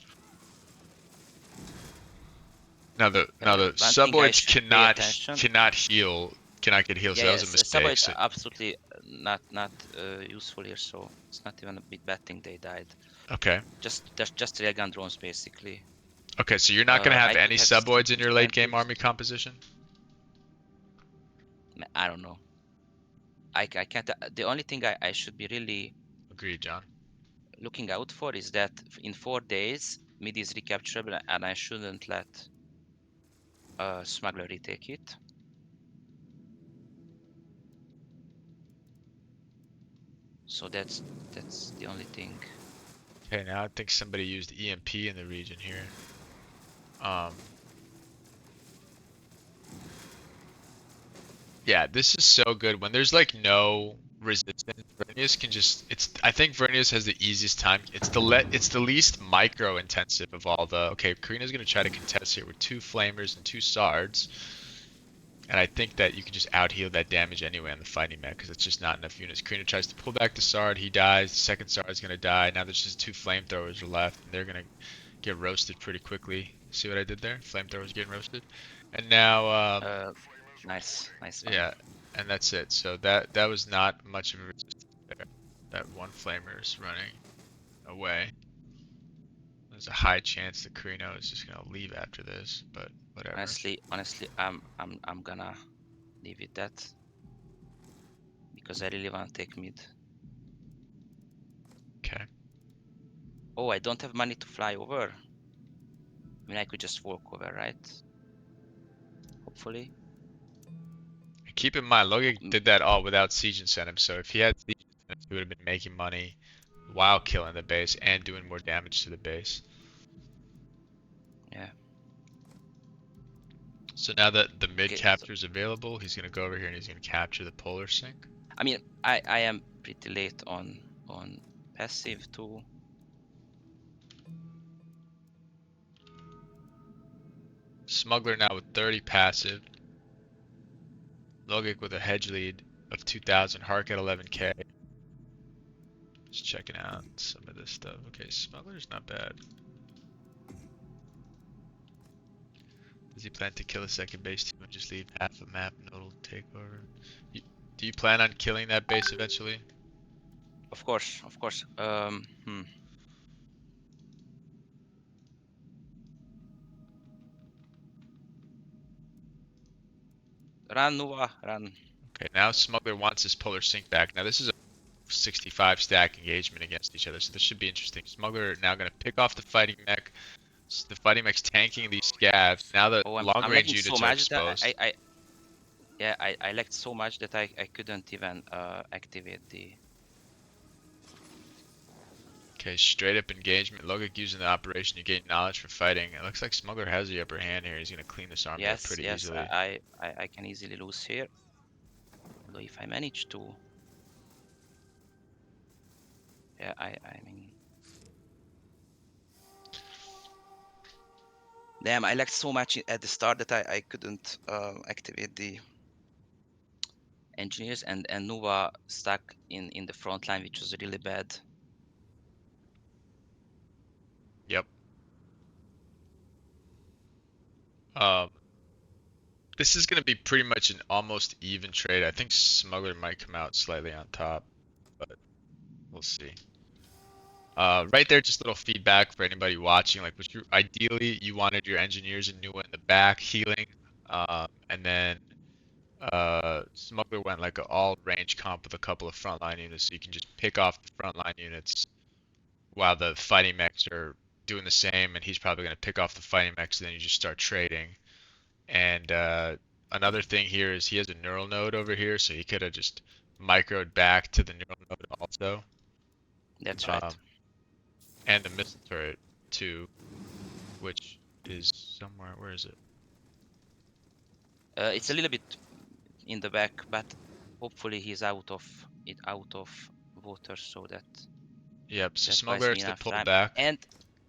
Now the One thing I suboids should pay cannot attention. cannot heal, so Yeah, that was a yes, mistake. Sabots So, are absolutely not useful here. So it's not even a big bad thing they died. okay. Just railgun drones basically. Okay, so you're not gonna have I any could have suboids in your late game disadvantage. army composition? I don't know. I can't. The only thing I should be really Agreed, John. looking out for is that in 4 days mid is recapturable, and I shouldn't let smuggler retake it. So that's the only thing. Okay, now I think somebody used EMP in the region here. Um, Yeah, this is so good. When there's like no resistance, Vernius can just I think Vernius has the easiest time. It's the least micro intensive of all the okay, Karina's gonna try to contest here with 2 flamers and 2 sards. And I think that you can just out heal that damage anyway on the fighting mech because it's just not enough units. Karina tries to pull back the sard, he dies, the second sard is gonna die. Now there's just 2 flamethrowers left, and they're gonna get roasted pretty quickly. See what I did there? Flamethrowers getting roasted. And now Uh, nice one. yeah, and that's it. So that was not much of a resistance there. That 1 flamer is running away. There's a high chance that Carino is just gonna leave after this, but whatever. Honestly, I'm gonna leave it that because I really want to take mid. Okay. Oh, I don't have money to fly over. I mean, I could just walk over, right? Hopefully. I Keep in mind, Lolgec Mm, did that all without siege incentives. So if he had siege incentives, he would have been making money while killing the base and doing more damage to the base. yeah. So now that the mid Okay. So capture is available, he's gonna go over here and he's gonna capture the polar sink. I mean, I am pretty late on passive too. Smuggler now with 30 passive. Lolgec with a hedge lead of 2,000. Hark at 11k. Just checking out some of this stuff. Okay, Smuggler's not bad. Does he plan to kill a second base team and just leave half a map nodal takeover? You, do you plan on killing that base eventually? Of course, of course. Run, Nova, run. Okay, now Smuggler wants his polar sink back. Now this is a 65 stack engagement against each other, so this should be interesting. Smuggler now going to pick off the fighting mech. The fighting mech's tanking these scavs. Now the Oh, long I'm range lagging so units are much that exposed. I lagged so much that I couldn't even activate the. Okay, straight up engagement. Logik using the operation to gain knowledge for fighting. It looks like Smuggler has the upper hand here. He's going to clean this army up Yes, pretty yes, easily. I can easily lose here. Although if I manage to, yeah, I mean, damn, I lagged so much at the start that I couldn't activate the engineers, and Nova stuck in the front line, which was really bad. Yep. Um, this is going to be pretty much an almost even trade. I think Smuggler might come out slightly on top, but we'll see. Right there, just a little feedback for anybody watching. Like, was you ideally you wanted your engineers and Nua in the back healing, and then Smuggler went like an all range comp with a couple of frontline units, so you can just pick off the frontline units while the fighting mechs are doing the same, and he's probably going to pick off the fighting mechs, and then you just start trading. And another thing here is he has a neural node over here, so he could have just microed back to the neural node also, That's right. um, and the missile turret too, which is somewhere. Where is it? It's a little bit in the back, but hopefully he's out of water, so Yep. So that buys Smuggler me has to enough pull time. back. And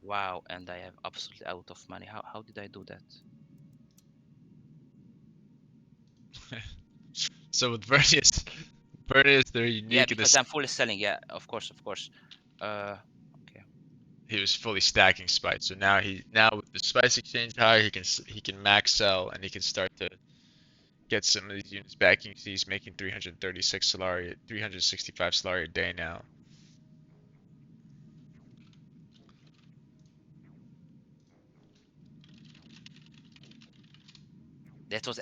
wow, and I have absolutely out of money. How did I do that? So with Vernius, they're Yeah, unique in because this. I'm fully selling. Yeah, of course, of course. Okay. He was fully stacking spice. So now with the spice exchange higher, he can max sell and he can start to get some of these units back. You can see he's making 336 Solari, 365 Solari a day now. That was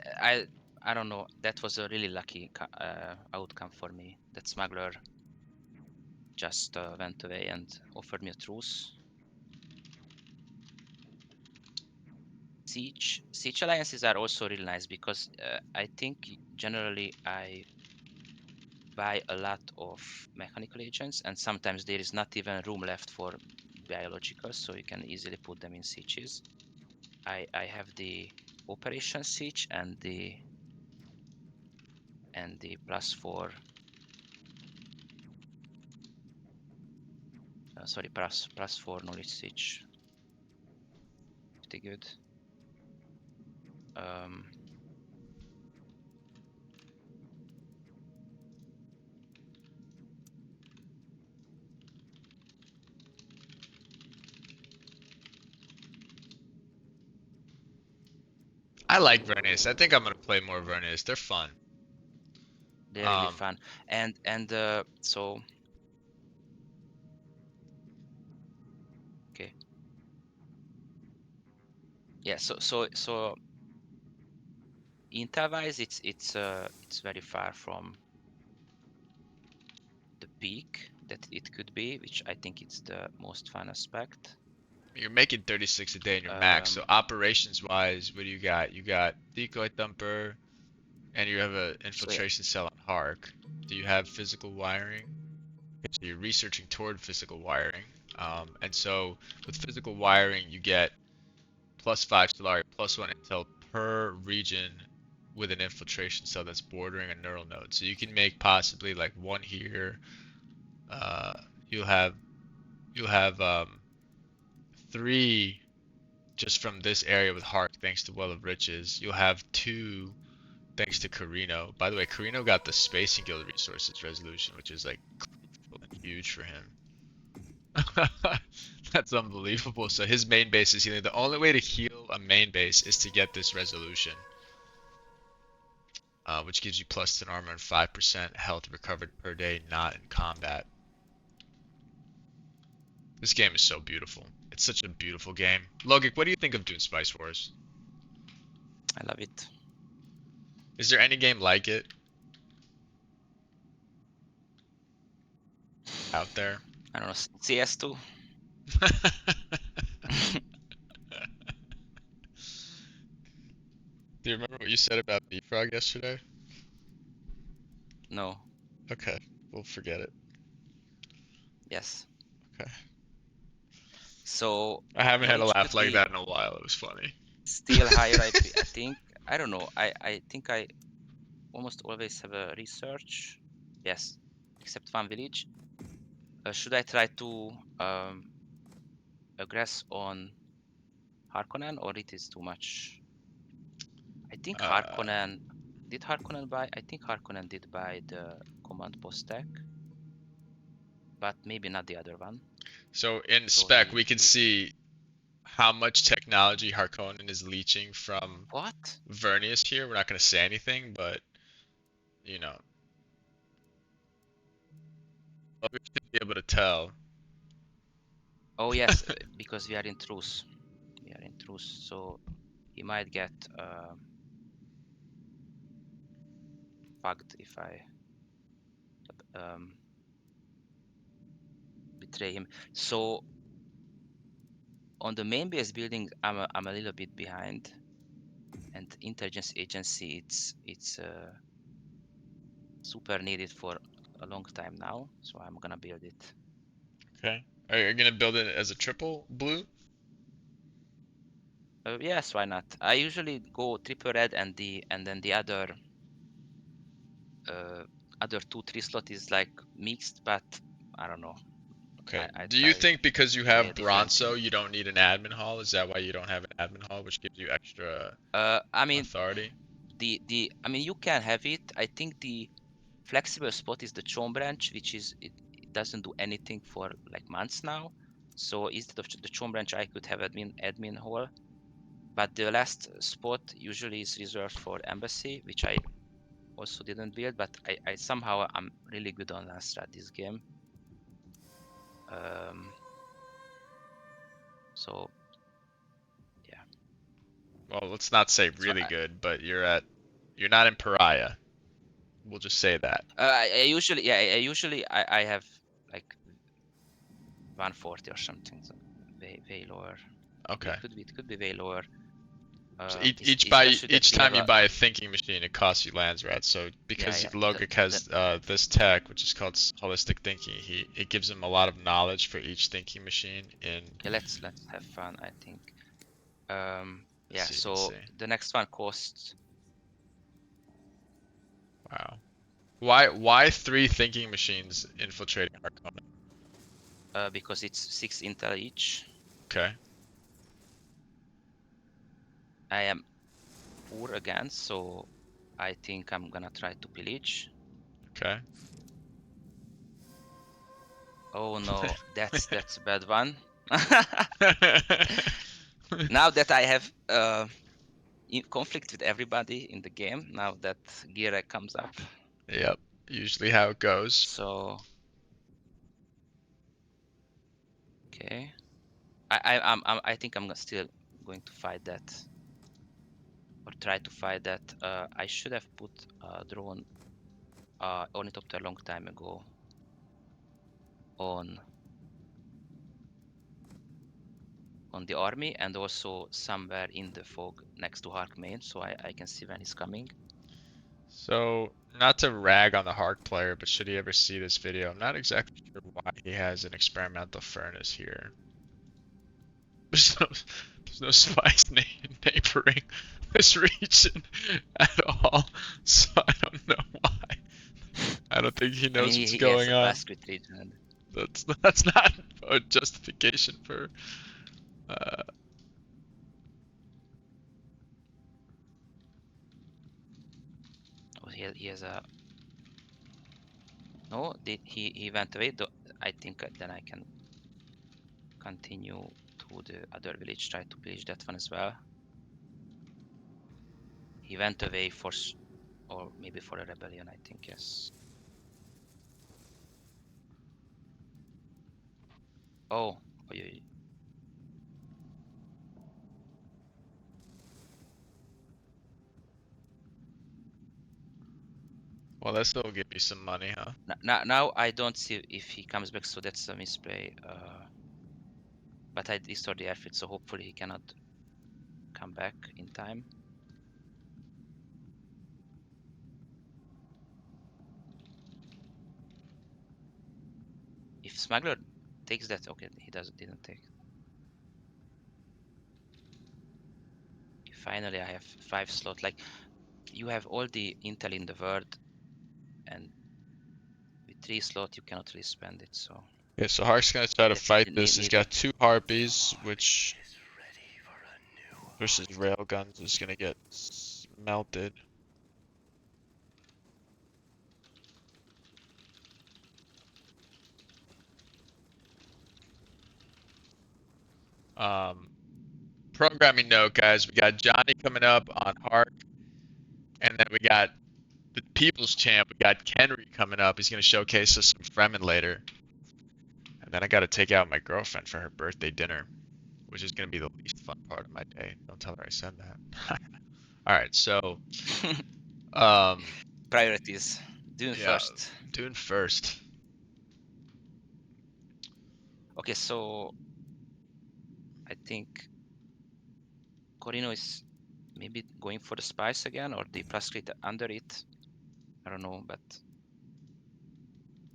I don't know. That was a really lucky outcome for me. That smuggler just went away and offered me a truce. Siege alliances are also really nice because I think generally I buy a lot of mechanical agents, and sometimes there is not even room left for biological, so you can easily put them in sieges. I have the operation siege and the +4 sorry +4 knowledge siege, pretty good. um I like Vernius. I think I'm gonna play more Vernius. They're fun. they're really Um, fun. And so okay, yeah, so intel wise it's very far from the peak that it could be, which I think it's the most fun aspect. you're making 36 a day in your max. So Um, operations wise, what do you got? You got decoy thumper, and you have an So yeah, infiltration cell on Hark. Do you have physical wiring? Okay, so you're researching toward physical wiring. And so with physical wiring, you get +5 Solari, +1 intel per region with an infiltration cell that's bordering a neural node. So you can make possibly like one here. Uh, you'll have you'll have 3 just from this area with Hark, thanks to Well of Riches. You'll have 2 thanks to Carino. By the way, Carino got the Spacing Guild resources resolution, which is like crucial and huge for him. That's unbelievable. So his main base is healing. The only way to heal a main base is to get this resolution, which gives you +10 armor and 5% health recovered per day, not in combat. This game is so beautiful. It's such a beautiful game. Lolgec, what do you think of Dune Spice Wars? I love it. Is there any game like it out there? I don't know, CS2? Do you remember what you said about Frog yesterday? No, Okay, we'll forget it. yes. Okay. So I haven't had a knowledge laugh could like be that in a while. It was funny. still higher, I think. I don't know. I think I almost always have a research. Yes, except one village. Should I try to aggress on Harkonnen, or it is too much? I think Uh, Harkonnen did Harkonnen buy. I think Harkonnen did buy the command post tech, but maybe not the other one. so in So spec, we can see how much technology Harkonnen is leeching from what? Vernius here. We're not going to say anything, but you know, we should be able to tell. Oh yes, because we are in truce. We are in truce, so he might get fucked if I um, betray him. So on the main base building, I'm a little bit behind, and intelligence agency it's super needed for a long time now. So I'm gonna build it. Okay. Are you going to build it as a triple blue? Yes, why not? I usually go triple red, and then the uh, other 2 3 slot is like mixed, but I don't know. Okay. I Do you try think because you to play have a different Bronzo, thing. you don't need an admin hall? Is that why you don't have an admin hall, which gives you extra I mean authority? the I mean you can have it. I think the flexible spot is the Chom branch, which is it doesn't do anything for like months now. So instead of the Chom branch, I could have admin hall. But the last spot usually is reserved for embassy, which I also didn't build. But I somehow I'm really good on last strat this game. Um, so yeah. Well, let's not say So really good, but you're not in pariah. We'll just say that. I usually I have like 140 or something, so way lower. Maybe Okay. it could be way lower. So Especially that each we have time you a buy a thinking machine, it costs you lands, right? So yeah because yeah Logik the has this tech, which is called holistic thinking, he it gives him a lot of knowledge for each thinking machine. In yeah let's have fun. I think let's yeah. see, let's So see. the next one costs Wow. Why 3 thinking machines infiltrating Harkonna? because it's 6 intel each. Okay. I am poor again, so I think I'm gonna try to pillage. Okay. Oh no, that's a bad one. Now that I have in conflict with everybody in the game, now that Gira comes up, Yep. Usually how it goes. so okay. I think still going to fight that or try to fight that. I should have put drone ornithopter long time ago on the army and also somewhere in the fog next to Hark main, so I can see when he's coming. So, not to rag on the Hark player, but should he ever see this video, I'm not exactly sure why he has an experimental furnace here. There's no spice neighboring this region at all, so I don't know why. I don't think he I mean, knows what's he has going a on. Basket region. That's not a justification for. Uh, Oh, he has a. No, did he went away? I think then I can continue to the other village, try to pillage that one as well. He went away for, or maybe for a rebellion, I think, yes. Oh, oh, well, that still will give you some money, huh? now I don't see if he comes back, so that's a misplay. But I restored the airfield, so hopefully he cannot come back in time. If Smuggler takes that, okay, he didn't take. Finally, I have 5 slot. Like, you have all the intel in the world, and with 3 slot, you cannot really spend it. So Okay, so Hark's gonna try to that's it. fight this. He's got 2 harpies, which versus railguns is gonna get melted. Um, Programming note, guys. We got Johnny coming up on Hark, and then we got the People's Champ. We got Kenry coming up. He's gonna showcase us some Fremen later, and then I gotta take out my girlfriend for her birthday dinner, which is gonna be the least fun part of my day. Don't tell her I said that. All right, so um, priorities. Dune yeah, first. Dune first. Okay, so I think Corino is maybe going for the spice again, or the plus crit under it. I don't know, but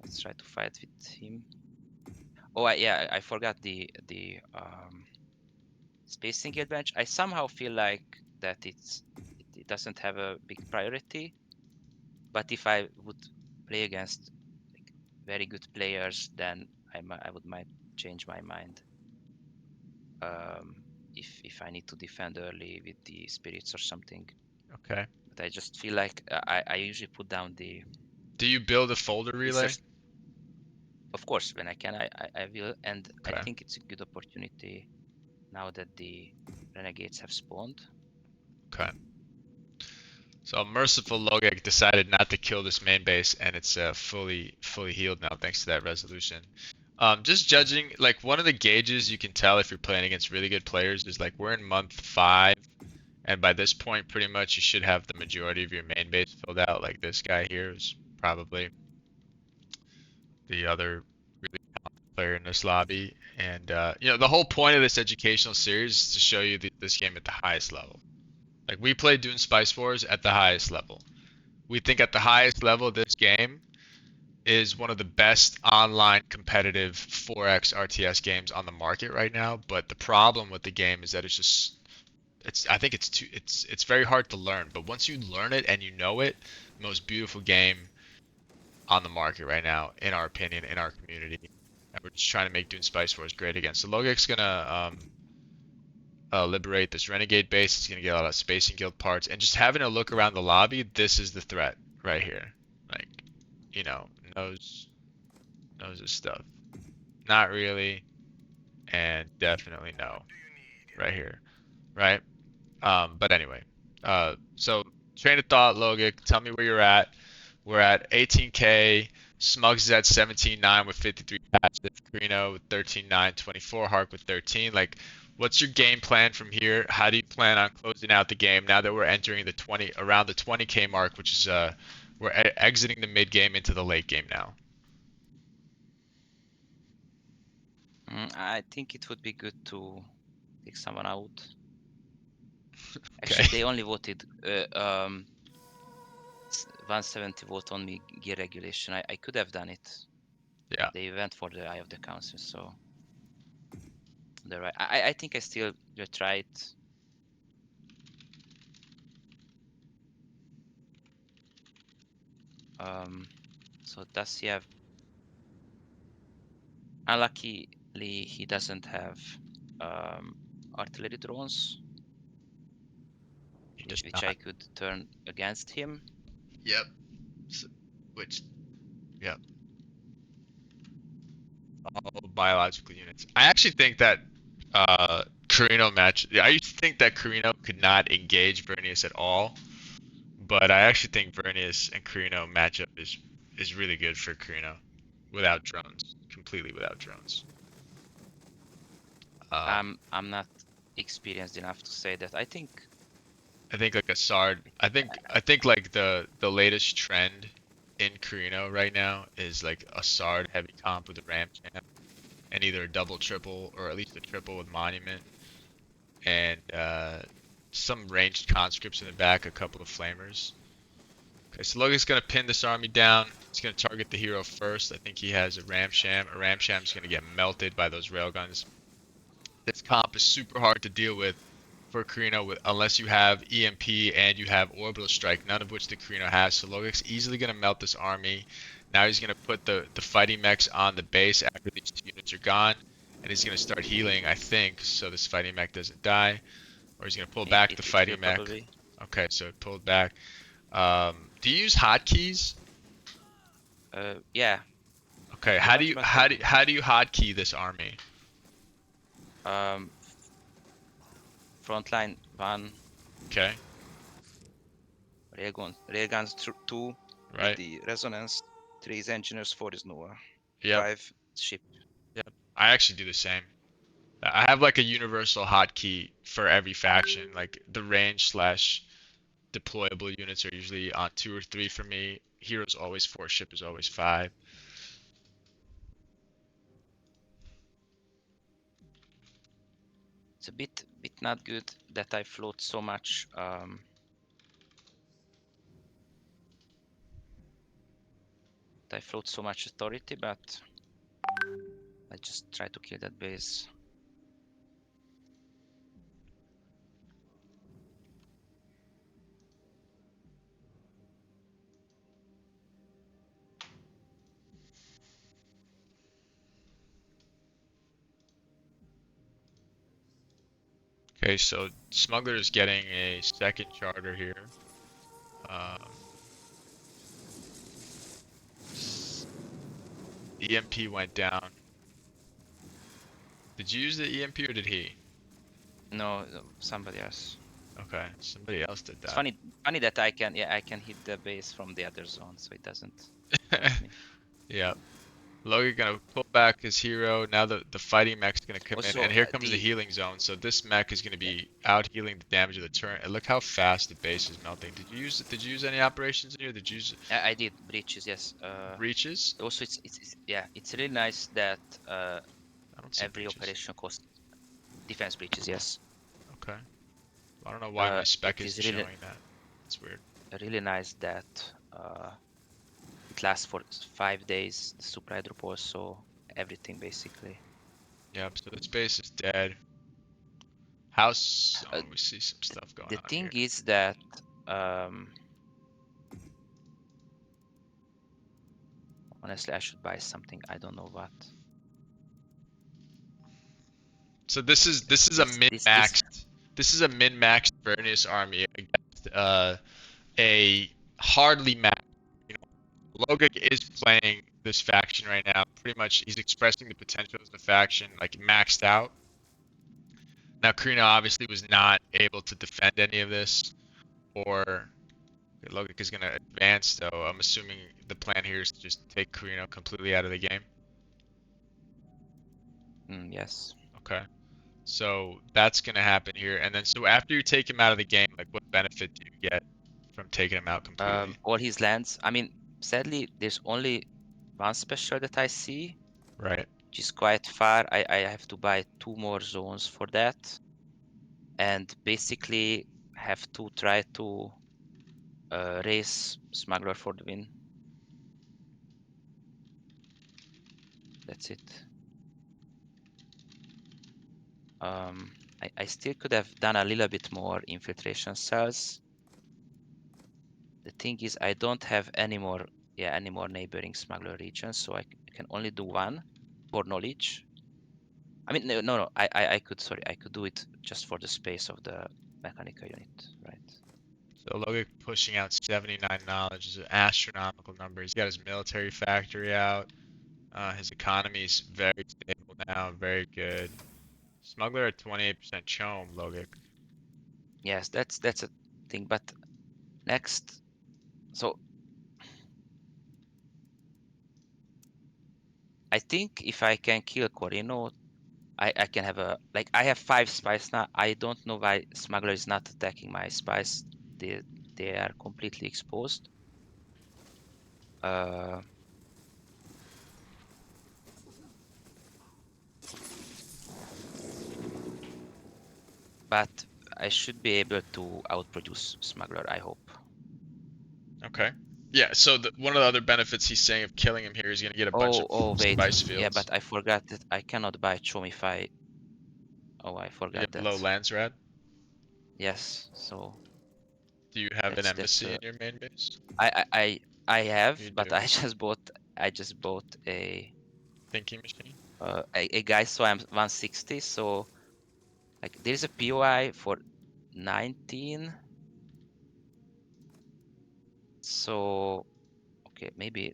let's try to fight with him. Oh, yeah, I forgot the spacing advantage. I somehow feel like that it doesn't have a big priority. But if I would play against like very good players, then I would might change my mind. Um, if I need to defend early with the spirits or something. Okay. But I just feel like I usually put down the Do you build a folder relay? research. Of course, when I can, I will, and I Okay. think it's a good opportunity now that the renegades have spawned. Okay. So Merciful Lolgec decided not to kill this main base, and it's fully healed now thanks to that resolution. Just judging, like one of the gauges you can tell if you're playing against really good players is like we're in month 5, and by this point, pretty much you should have the majority of your main base filled out. Like this guy here is probably the other really talented player in this lobby, and the whole point of this educational series is to show you this game at the highest level. Like we play Dune Spice Wars at the highest level. We think at the highest level, this game is one of the best online competitive 4X RTS games on the market right now. But the problem with the game is that I think it's very hard to learn. But once you learn it and you know it, most beautiful game on the market right now, in our opinion, in our community. And we're just trying to make Dune Spice Wars great again. So Logic's gonna liberate this renegade base. It's gonna get a lot of spacing guild parts, and just having a look around the lobby, this is the threat right here. Like, you know, knows knows his stuff. Not really, and definitely no, right here, right? But anyway, so train of thought, Logic. Tell me where you're at. We're at 18K. Smugs is at 17.9 with 53 passive. Carino with 13.9, 24. Hark with 13. Like, what's your game plan from here? How do you plan on closing out the game now that we're entering the 20 around the 20K mark, which is we're exiting the mid game into the late game now. I think it would be good to take someone out. Okay. Actually, they only voted 170 vote on me gear regulation. I could have done it. Yeah. They went for the Eye of the Council, so they're right. I think I still will try it. So does he have? Unluckily, he doesn't have artillery drones, He does which I not. could turn against him. Yep. So, which, yep. All biological units. I actually think that Carino match. I used to think that Carino could not engage Vernius at all, but I actually think Vernius and Carino matchup is really good for Carino without drones, completely without drones. I'm not experienced enough to say that. I think I think like a Sard. I think like the latest trend in Carino right now is like a Sard heavy comp with a Ram champ and either a double triple or at least a triple with Monument and some ranged conscripts in the back, a couple of flamers. Okay, so Logan's gonna pin this army down. He's gonna target the hero first. I think he has a Ramsham. A Ramsham's gonna get melted by those railguns. This comp is super hard to deal with for Carino with unless you have EMP and you have Orbital Strike, none of which the Carino has. So Logic's easily gonna melt this army. Now he's gonna put the fighting mechs on the base after these two units are gone, and he's gonna start healing, I think, so this fighting mech doesn't die. Or he's gonna pull back the it will fighting mech. probably. Okay, so it pulled back. Do you use hotkeys? Yeah, Okay, pretty how do much. you But how do you hotkey this army? um, front line 1, Okay, railguns 2 with right. the resonance, 3 is engineers, 4 is Nova, Yep, 5 ship. yep. I actually do the same. I have like a universal hotkey for every faction. Like the range slash deployable units are usually on 2 or 3 for me. Hero's always 4, ship is always 5. It's a bit not good that I float so much. I float so much authority, but I just try to kill that base. Okay, so Smuggler is getting a second charter here. Um, EMP went down. Did you use the EMP or did he? No, somebody else. Okay, somebody else did It's that. funny that I can hit the base from the other zone, so it doesn't hurt me. Yeah. Logan gonna pull back his hero. Now the fighting mech's gonna come in, Also, and here comes the the healing zone. So this mech is gonna be out healing the damage of the turret. And look how fast the base is melting. Did you use any operations in here? Did you use I did breaches, yes. breaches? Also, it's yeah, it's really nice that I don't see every breaches. operation costs defense breaches, yes. Okay. I don't know why my spec It isn't is really showing that. It's weird. really nice that it lasts for 5 days. The supply drop also everything basically. Yep. So this base is dead. House. Oh, Uh, we see some stuff going the on thing here. is that um, honestly, I should buy something. I don't know what. So this is a This min-maxed Vernius army against a hardly maxed. You know, Lolgec is playing this faction right now. Pretty much, he's expressing the potential of the faction like maxed out. Now, Karina obviously was not able to defend any of this, or Lolgec is going to advance. So I'm assuming the plan here is to just take Karina completely out of the game. yes. Okay. So that's gonna happen here, and then so after you take him out of the game, like what benefit do you get from taking him out completely? All his lands. I mean, sadly, there's only one special that I see, Right. which is quite far. I have to buy 2 more zones for that, and basically have to try to Race smuggler for the win. That's it. I still could have done a little bit more infiltration cells. The thing is, I don't have any more neighboring smuggler regions, so I can only do one for knowledge. I mean, no. I could, sorry, I could do it just for the space of the mechanical unit, right? So Lolgec pushing out 79 knowledge is an astronomical number. He's got his military factory out. His economy is very stable now, very good. Smuggler at 28% chom, Lolgec. Yes, that's a thing. But next, so I think if I can kill Corino, I can have a, like, I have 5 spies now. I don't know why smuggler is not attacking my spies. They they are completely exposed. Uh, but I should be able to outproduce smuggler, I hope. Okay. Yeah, so one of the other benefits he's saying of killing him here is going to get a bunch of Oh, wait. spice Yeah, fields. but I forgot that I cannot buy Chom if I. Oh, I You forgot have low that. lands rad. Yes, so Do you have an that's embassy in your main base? I have, You but do. I just bought Thinking machine. a guy, so I'm 160. So like there's a POI for 19. So okay, maybe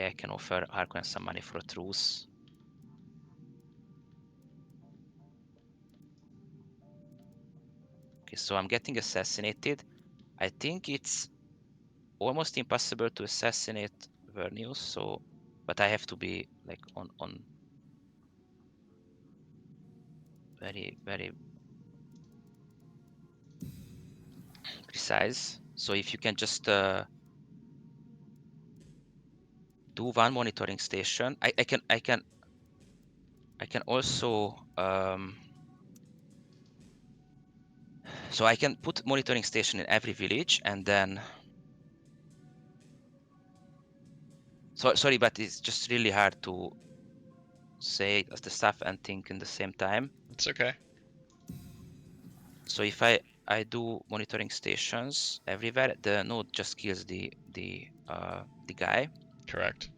I can offer Harkonnen some money for a truce. Okay, so I'm getting assassinated. I think it's almost impossible to assassinate Vernius, so but I have to be like on very precise. So if you can just do one monitoring station, I can also so I can put monitoring station in every village, and then sorry, but it's just really hard to say the stuff and think in the same time. It's okay. So if I do monitoring stations everywhere, the node just kills the guy. Correct.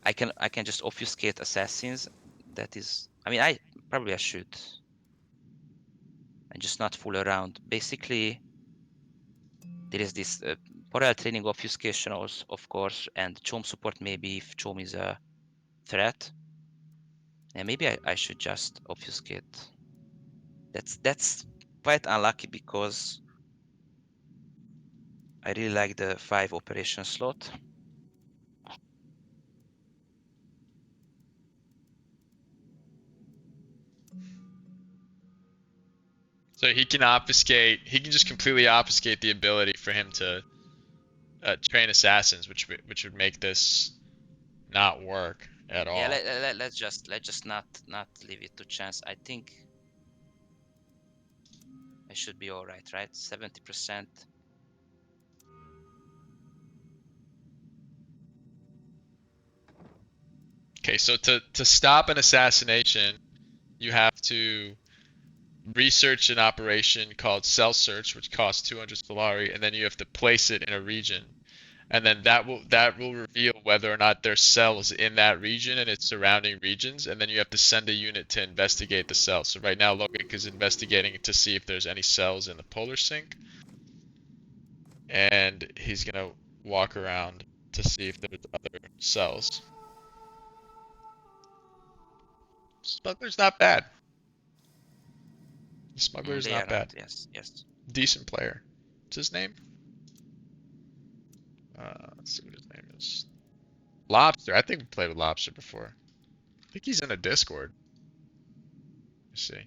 I can just obfuscate assassins. That is, I mean, I should and just not fool around. Basically, there is this parallel training obfuscation also, of course, and Chom support maybe if Chom is a threat. And maybe I should just obfuscate. That's quite unlucky because I really like the 5 operation slot. So he can obfuscate. He can just completely obfuscate the ability for him to train assassins, which would make this not work at Yeah, all. let's just not leave it to chance. I think I should be all right, right? 70%. Okay, so to stop an assassination, you have to research an operation called cell search, which costs 200 Solari, and then you have to place it in a region, and then that will reveal whether or not there's cells in that region and its surrounding regions, and then you have to send a unit to investigate the cells. So right now, Logik is investigating to see if there's any cells in the polar sink, and he's gonna walk around to see if there's other cells. Smuggler's not bad. Smuggler's They not are hard. bad. Yes, yes. Decent player. What's his name? Let's see what his name is. Lobster. I think we played with Lobster before. I think he's in a Discord. Let's see.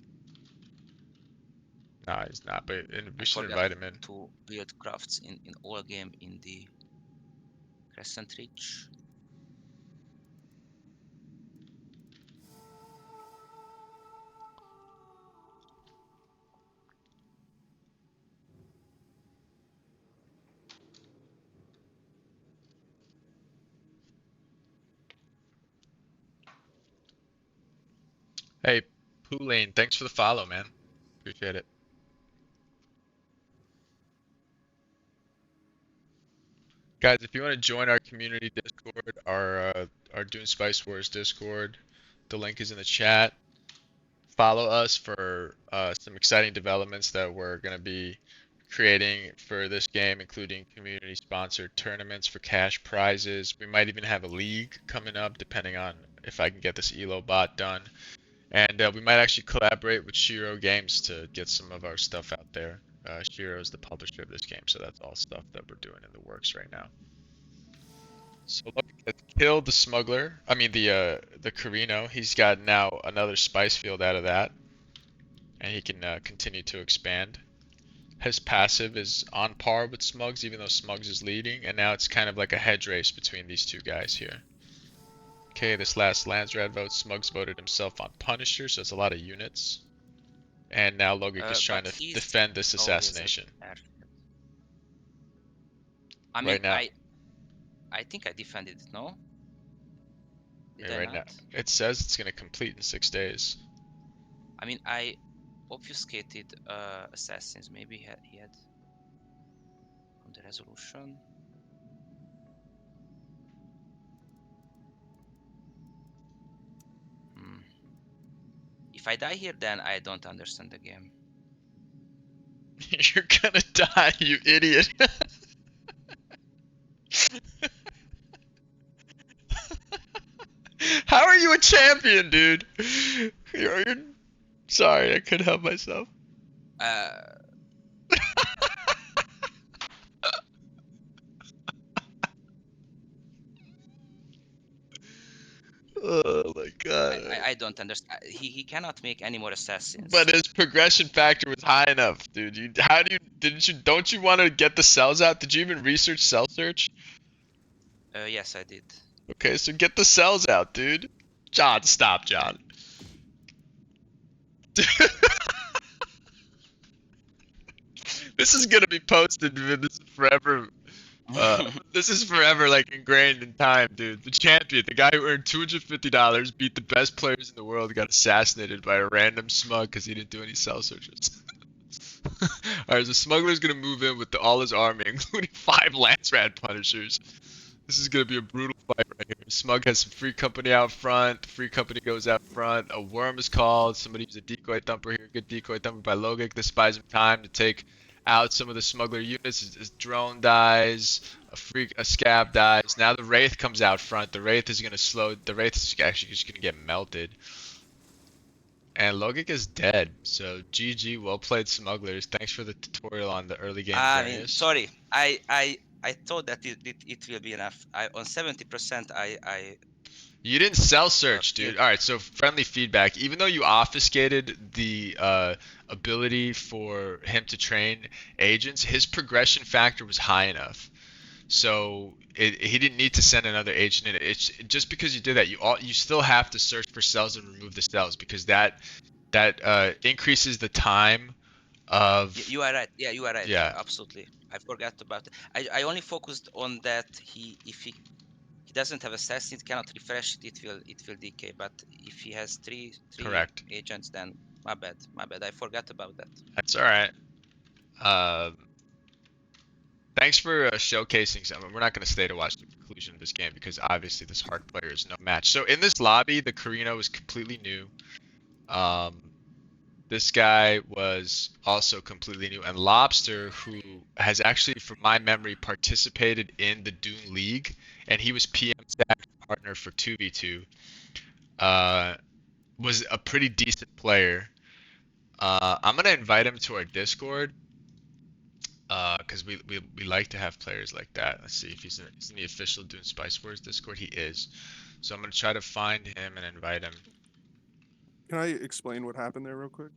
Nah, he's not. But I we should forgot invite him in. to build crafts in all game in the Crescent Ridge. Hey, Poolane, thanks for the follow, man. Appreciate it. Guys, if you want to join our community Discord, our Dune Spice Wars Discord, the link is in the chat. Follow us for some exciting developments that we're going to be creating for this game, including community sponsored tournaments for cash prizes. We might even have a league coming up, depending on if I can get this Elo bot done. And we might actually collaborate with Shiro Games to get some of our stuff out there. Shiro is the publisher of this game, so that's all stuff that we're doing in the works right now. So look, has killed the smuggler. I mean the Carino. He's got now another spice field out of that, and he can continue to expand. His passive is on par with Smug's, even though Smug's is leading, and now it's kind of like a hedge race between these two guys here. Okay, this last Landsrat vote, Smug's voted himself on Punisher, so it's a lot of units. And now Lolgec is trying But to he's defend this oh he's an assassination. airfield. I mean Right now, I think I defended it. No, did yeah, I right now, not? it says it's going to complete in 6 days. I mean I obfuscated assassins. Maybe he had from the resolution. Hmm. If I die here, then I don't understand the game. You're gonna die, you idiot. How are you a champion, dude? You're... Sorry, I couldn't help myself. Uh, Oh my god. I don't understand. He cannot make any more assassins. But his progression factor was high enough, dude. How do you, didn't you, don't you want to get the cells out? Did you even research cell search? Yes, I did. Okay, so get the cells out, dude. John, stop, John. This is gonna be posted, dude. This is forever. Uh, this is forever like ingrained in time, dude. The champion, the guy who earned $250, beat the best players in the world, got assassinated by a random smug because he didn't do any cell searches. Alright, the smuggler's gonna move in with all his army, including 5 Lance Rat Punishers. This is gonna be a brutal fight right here. Smug has some free company out front. Free company goes out front. A worm is called. Somebody use a decoy thumper here. Good decoy thumper by Lolgec. This buys him time to take out some of the smuggler units. His drone dies. A scab dies. Now the wraith comes out front. The wraith is gonna slow. The wraith is actually just gonna get melted. And Lolgec is dead. So GG, well played, smugglers. Thanks for the tutorial on the early game I mean, Vernius. sorry. I thought that it will be enough. I on 70% I You didn't cell search, feel dude. All right, so friendly feedback. Even though you obfuscated the ability for him to train agents, his progression factor was high enough. So he didn't need to send another agent in. It's just because you did that, you still have to search for cells and remove the cells because that increases the time of you are right. Yeah, you are right. yeah, Absolutely. I forgot about it. I only focused on that he if he doesn't have assassin, it cannot refresh it, it will decay. But if he has three correct. agents, then my bad. My bad. I forgot about that. That's all right. Um, Thanks for showcasing some. We're not going to stay to watch the conclusion of this game because obviously this hard player is no match. So in this lobby, the Carino is completely new. Um, this guy was also completely new, and Lobster, who has actually, from my memory, participated in the Dune League, and he was PM Stack's partner for 2v2, uh, was a pretty decent player. I'm gonna invite him to our Discord because we like to have players like that. Let's see if he's in the official Dune Spice Wars Discord. He is. So I'm gonna try to find him and invite him. Can I explain what happened there real quick?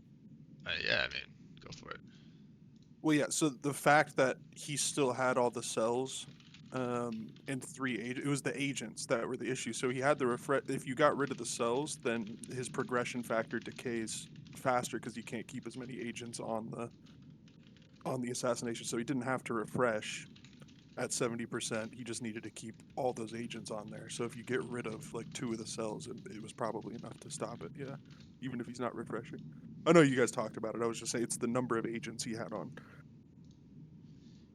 Yeah, I mean, Go for it. Well, yeah. So the fact that he still had all the cells, and it was the agents that were the issue. So he had the refresh. If you got rid of the cells, then his progression factor decays faster because you can't keep as many agents on the assassination. So he didn't have to refresh at 70%. He just needed to keep all those agents on there. So if you get rid of like two of the cells, it was probably enough to stop it. Yeah, even if he's not refreshing. I know you guys talked about it. I was just saying it's the number of agents he had on.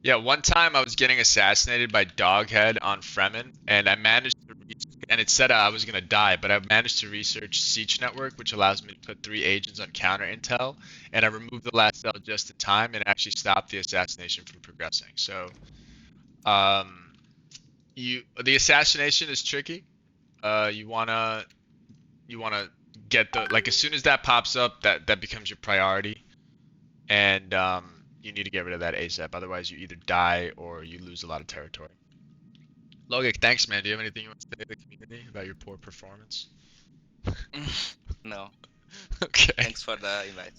Yeah, one time I was getting assassinated by Doghead on Fremen, and I managed to reach, and it said I was gonna die, but I managed to research Siege Network, which allows me to put three agents on counter intel, and I removed the last cell just in time and actually stopped the assassination from progressing. So, um, the assassination is tricky. You wanna get the like as soon as that pops up, that becomes your priority, and you need to get rid of that ASAP. Otherwise, you either die or you lose a lot of territory. Lolgec, thanks, man. Do you have anything you want to say to the community about your poor performance? No, Okay. thanks for the invite.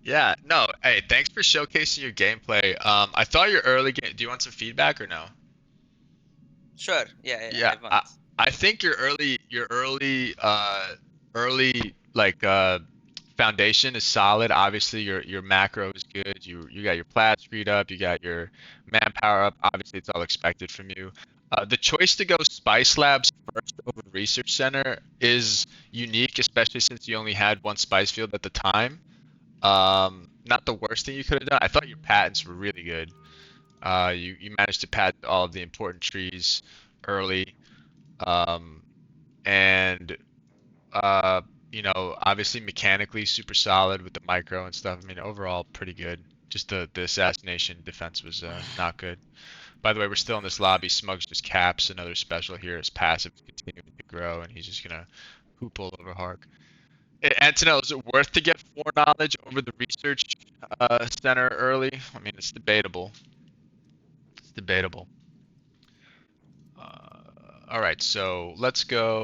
Yeah, no, hey, thanks for showcasing your gameplay. I thought your early game. Do you want some feedback or no? Sure. Yeah, yeah, Yeah, I want. I think early like foundation is solid. Obviously, your macro is good. You got your plat screed up. You got your manpower up. Obviously, it's all expected from you. The choice to go Spice Labs first over Research Center is unique, especially since you only had one spice field at the time. Not the worst thing you could have done. I thought your patents were really good. You managed to patent all of the important trees early. Um, and you know, obviously mechanically super solid with the micro and stuff. I mean, overall pretty good. Just the assassination defense was not good. By the way, we're still in this lobby. Smug's just caps another special here. His passive is continuing to grow, and he's just gonna hoop all over Hark. Antonello, is it worth to get foreknowledge over the research center early? I mean, it's debatable. It's debatable. All right, so let's go.